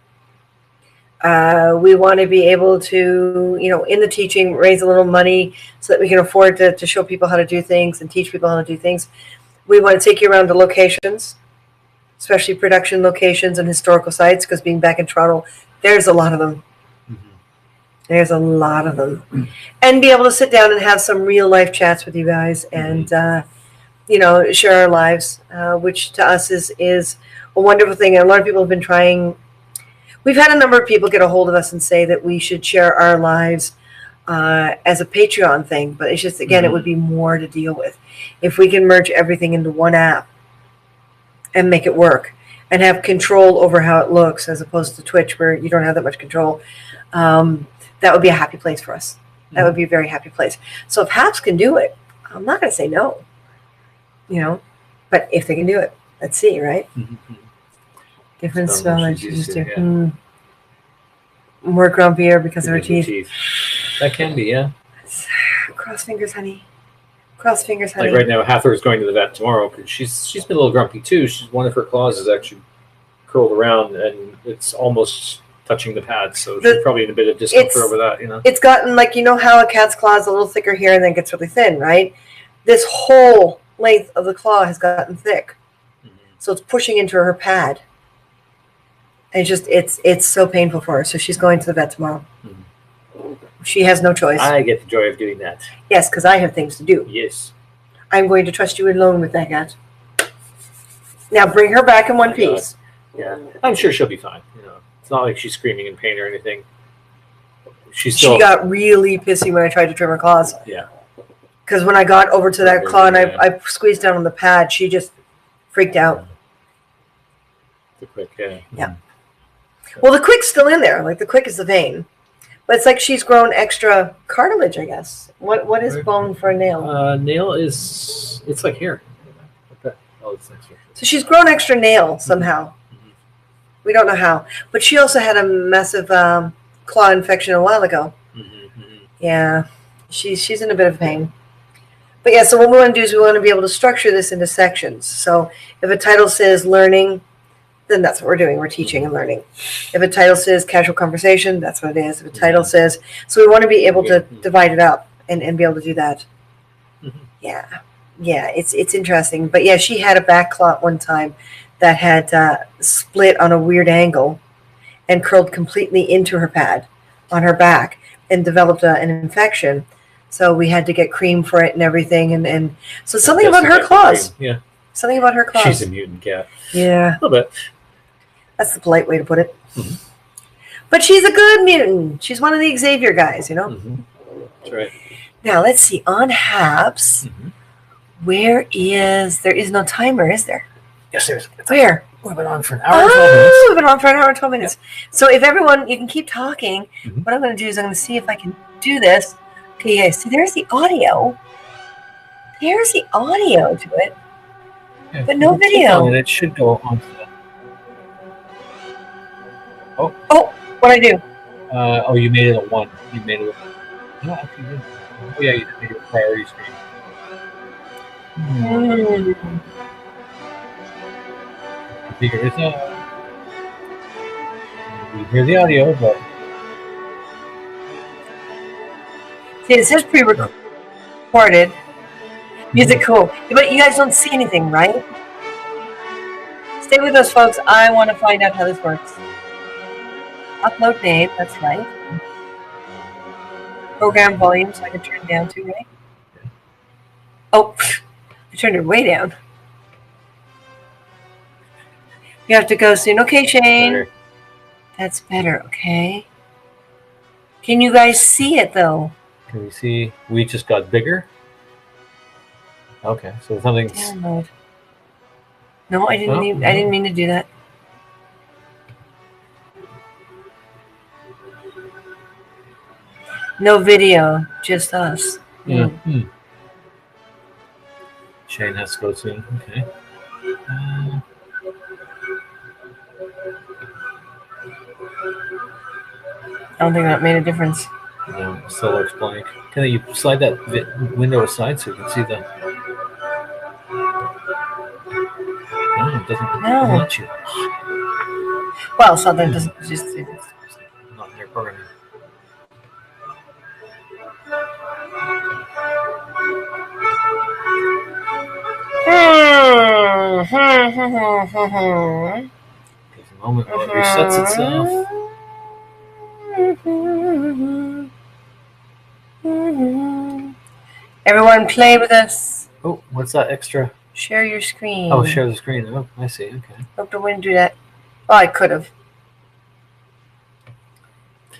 We want to be able to, in the teaching, raise a little money so that we can afford to show people how to do things and teach people how to do things. We want to take you around to locations especially production locations and historical sites, because being back in Toronto, there's a lot of them. There's a lot of them. And be able to sit down and have some real life chats with you guys and, share our lives, which to us is a wonderful thing. And a lot of people have been trying. We've had a number of people get a hold of us and say that we should share our lives as a Patreon thing. But it's just, again, it would be more to deal with. If we can merge everything into one app and make it work and have control over how it looks as opposed to Twitch where you don't have that much control, that would be a happy place for us. That would be a very happy place. So if Haps can do it, I'm not going to say no. But if they can do it, let's see, right? Different smell like she used to. More grumpier because of her teeth. That can be, yeah. Cross fingers, honey. Cross fingers, honey. Like right now, Hathor's going to the vet tomorrow because she's been a little grumpy too. One of her claws is actually curled around and it's almost touching the pad, so she's probably in a bit of discomfort over that. It's gotten like, how a cat's claw is a little thicker here and then gets really thin, right? This whole length of the claw has gotten thick, so it's pushing into her pad. And it's so painful for her. So she's going to the vet tomorrow. She has no choice. I get the joy of doing that. Yes, because I have things to do. Yes. I'm going to trust you alone with that cat. Now bring her back in one piece. Yeah, I'm sure she'll be fine. It's not like she's screaming in pain or anything. She got really pissy when I tried to trim her claws. Yeah. Because when I got over to that claw and I squeezed down on the pad, she just freaked out. The quick, yeah. Yeah. Well, the quick's still in there. Like the quick is the vein, but it's like she's grown extra cartilage, I guess. What is bone for a nail? Nail it's like hair. Okay. Oh, it's next year. So she's grown extra nail somehow. We don't know how, but she also had a massive claw infection a while ago. Yeah, she's in a bit of pain. But yeah, so what we want to do is we want to be able to structure this into sections. So if a title says learning, then that's what we're doing. We're teaching and learning. If a title says casual conversation, that's what it is. If a title says, so we want to be able to divide it up and be able to do that. Yeah, it's interesting. But yeah, she had a back clot one time that had split on a weird angle and curled completely into her pad on her back and developed an infection. So we had to get cream for it and everything. And so something about her claws. Yeah. Something about her claws. She's a mutant cat. Yeah. A little bit. That's the polite way to put it. But she's a good mutant. She's one of the Xavier guys, That's right. Now, let's see. On Haps, there is no timer, is there? Yes, there's. Where? We've been on for an hour and 12 minutes. We've been on for an hour and 12 minutes. Yep. So if everyone, you can keep talking. What I'm going to do is I'm going to see if I can do this. Okay, yeah, see, there's the audio. There's the audio to it. Yeah, but no video. And it should go on to that. Oh, what'd I do? You made it a 1. You made it a... No, actually, you didn't. Oh, yeah, you made it a priority screen. I figure it's we hear the audio, but... See, it says pre-recorded. Music cool. But you guys don't see anything, right? Stay with us, folks. I want to find out how this works. Upload name, that's right. Program volume, so I can turn it down too, right? Oh, I turned it way down. You have to go soon. Okay, Shane. Better. That's better, okay. Can you guys see it, though? Can we see? We just got bigger. Okay, so something's... Download. No, I didn't mean to do that. No video, just us. Yeah. Shane has to go soon. Okay. I don't think that made a difference. No, still looks blank. Can you slide that window aside so you can see the... No, it doesn't let you. Well, something doesn't just... Not in your programming. Takes a moment while it resets itself. Everyone play with us. Oh, what's that extra? Share your screen. Oh, share the screen. Oh, I see. Okay. Hope I wouldn't do that. Oh, I could have.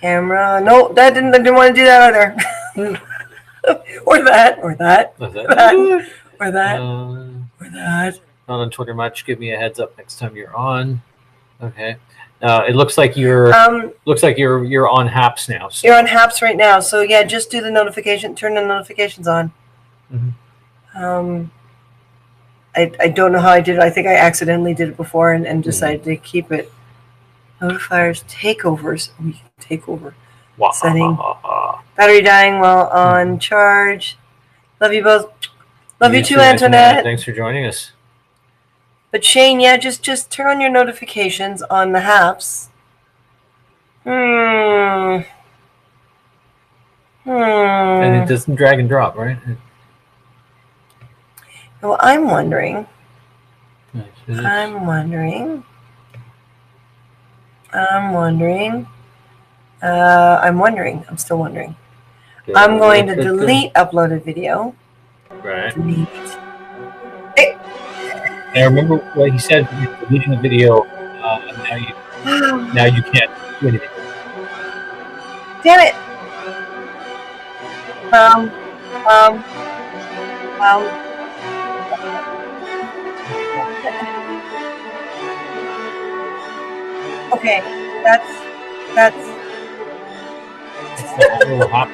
Camera. No, I didn't want to do that either. or that. What's that? Or that. Not on Twitter much. Give me a heads up next time you're on. Okay. It looks like you're on Haps now. So. You're on Haps right now, so yeah, just do the notification. Turn the notifications on. Mm-hmm. I don't know how I did it. I think I accidentally did it before and decided to keep it. Notifiers, takeovers. Takeover. Setting. Battery dying while on charge. Love you both. Love you too, Antoinette. Thanks for joining us. But Shane, yeah, just turn on your notifications on the Haps. And it doesn't drag and drop, right? Well, I'm wondering. I'm still wondering. I'm going to delete uploaded video. Right. Delete. I remember what he said, deleting the video. Now you can't do anything. Damn it. Okay, that's. Little hops,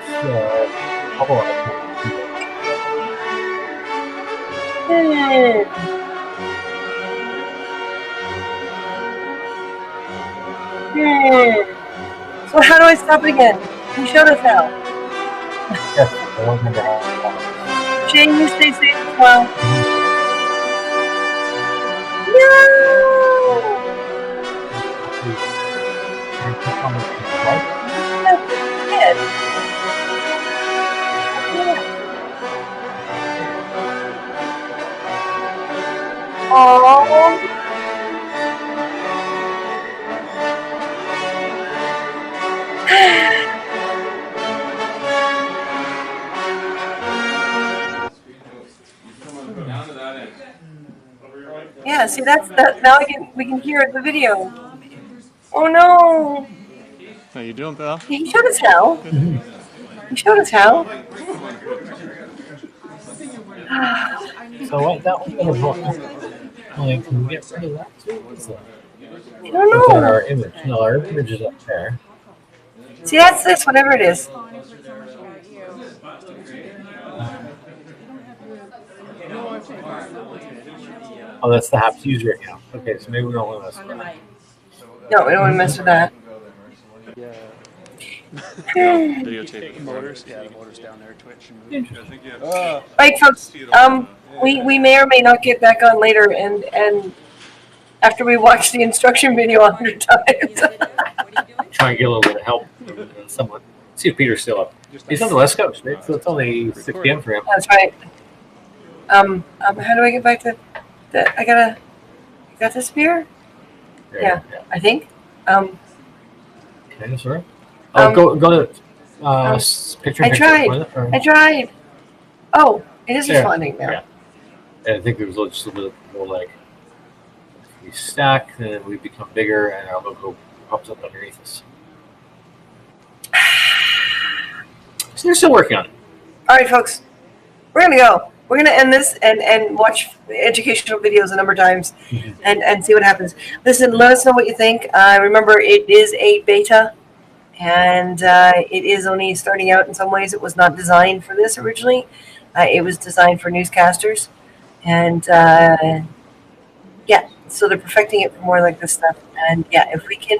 So how do I stop it again? You showed us how. Yes, I remember how. Shane, you stay safe as well. No! That's it. Oh. Yeah, see that's that. Now we can hear the video. Oh no! How you doing, pal? He showed us how. He showed us how. So what? That was gonna work. Like, can we get rid of that too? What's that? I don't What's on know. our image? No, our image is up there. See, that's this. Whatever it is. Oh, that's the Haps user account. Okay, so maybe we don't want to mess with that. No, we don't want to mess with that. Videotape the motors. Yeah, the motors down there, Twitch. Right, folks. We may or may not get back on later, and after we watch the instruction video 100 times. Try and get a little bit of help from someone. See if Peter's still up. He's on the West Coast, right? So it's only 6 p.m. for him. That's right. How do I get back to that? I got this beer? Yeah, I think. Okay, sorry. Go to picture. I tried. Oh, it is responding now. Yeah. And I think it was just a little bit more like we stack, then we become bigger, and our logo pops up underneath us. So they're still working on it. All right, folks. We're gonna go. We're gonna end this and watch educational videos a number of times and see what happens. Listen, let us know what you think. Remember, it is a beta, and it is only starting out in some ways. It was not designed for this originally. It was designed for newscasters, and yeah, so they're perfecting it for more like this stuff. And yeah, if we can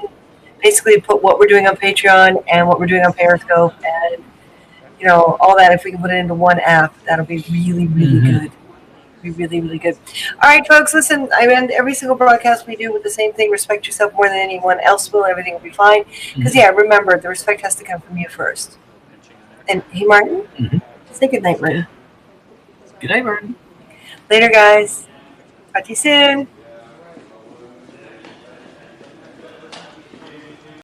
basically put what we're doing on Patreon and what we're doing on Periscope and all that, if we can put it into one app, that'll be really, really good. Be really, really good. All right, folks, listen, I end every single broadcast we do with the same thing. Respect yourself more than anyone else will. Everything will be fine. Because, yeah, remember, the respect has to come from you first. And, hey, Martin, say good night, Martin. Good night, Martin. Later, guys. Talk to you soon.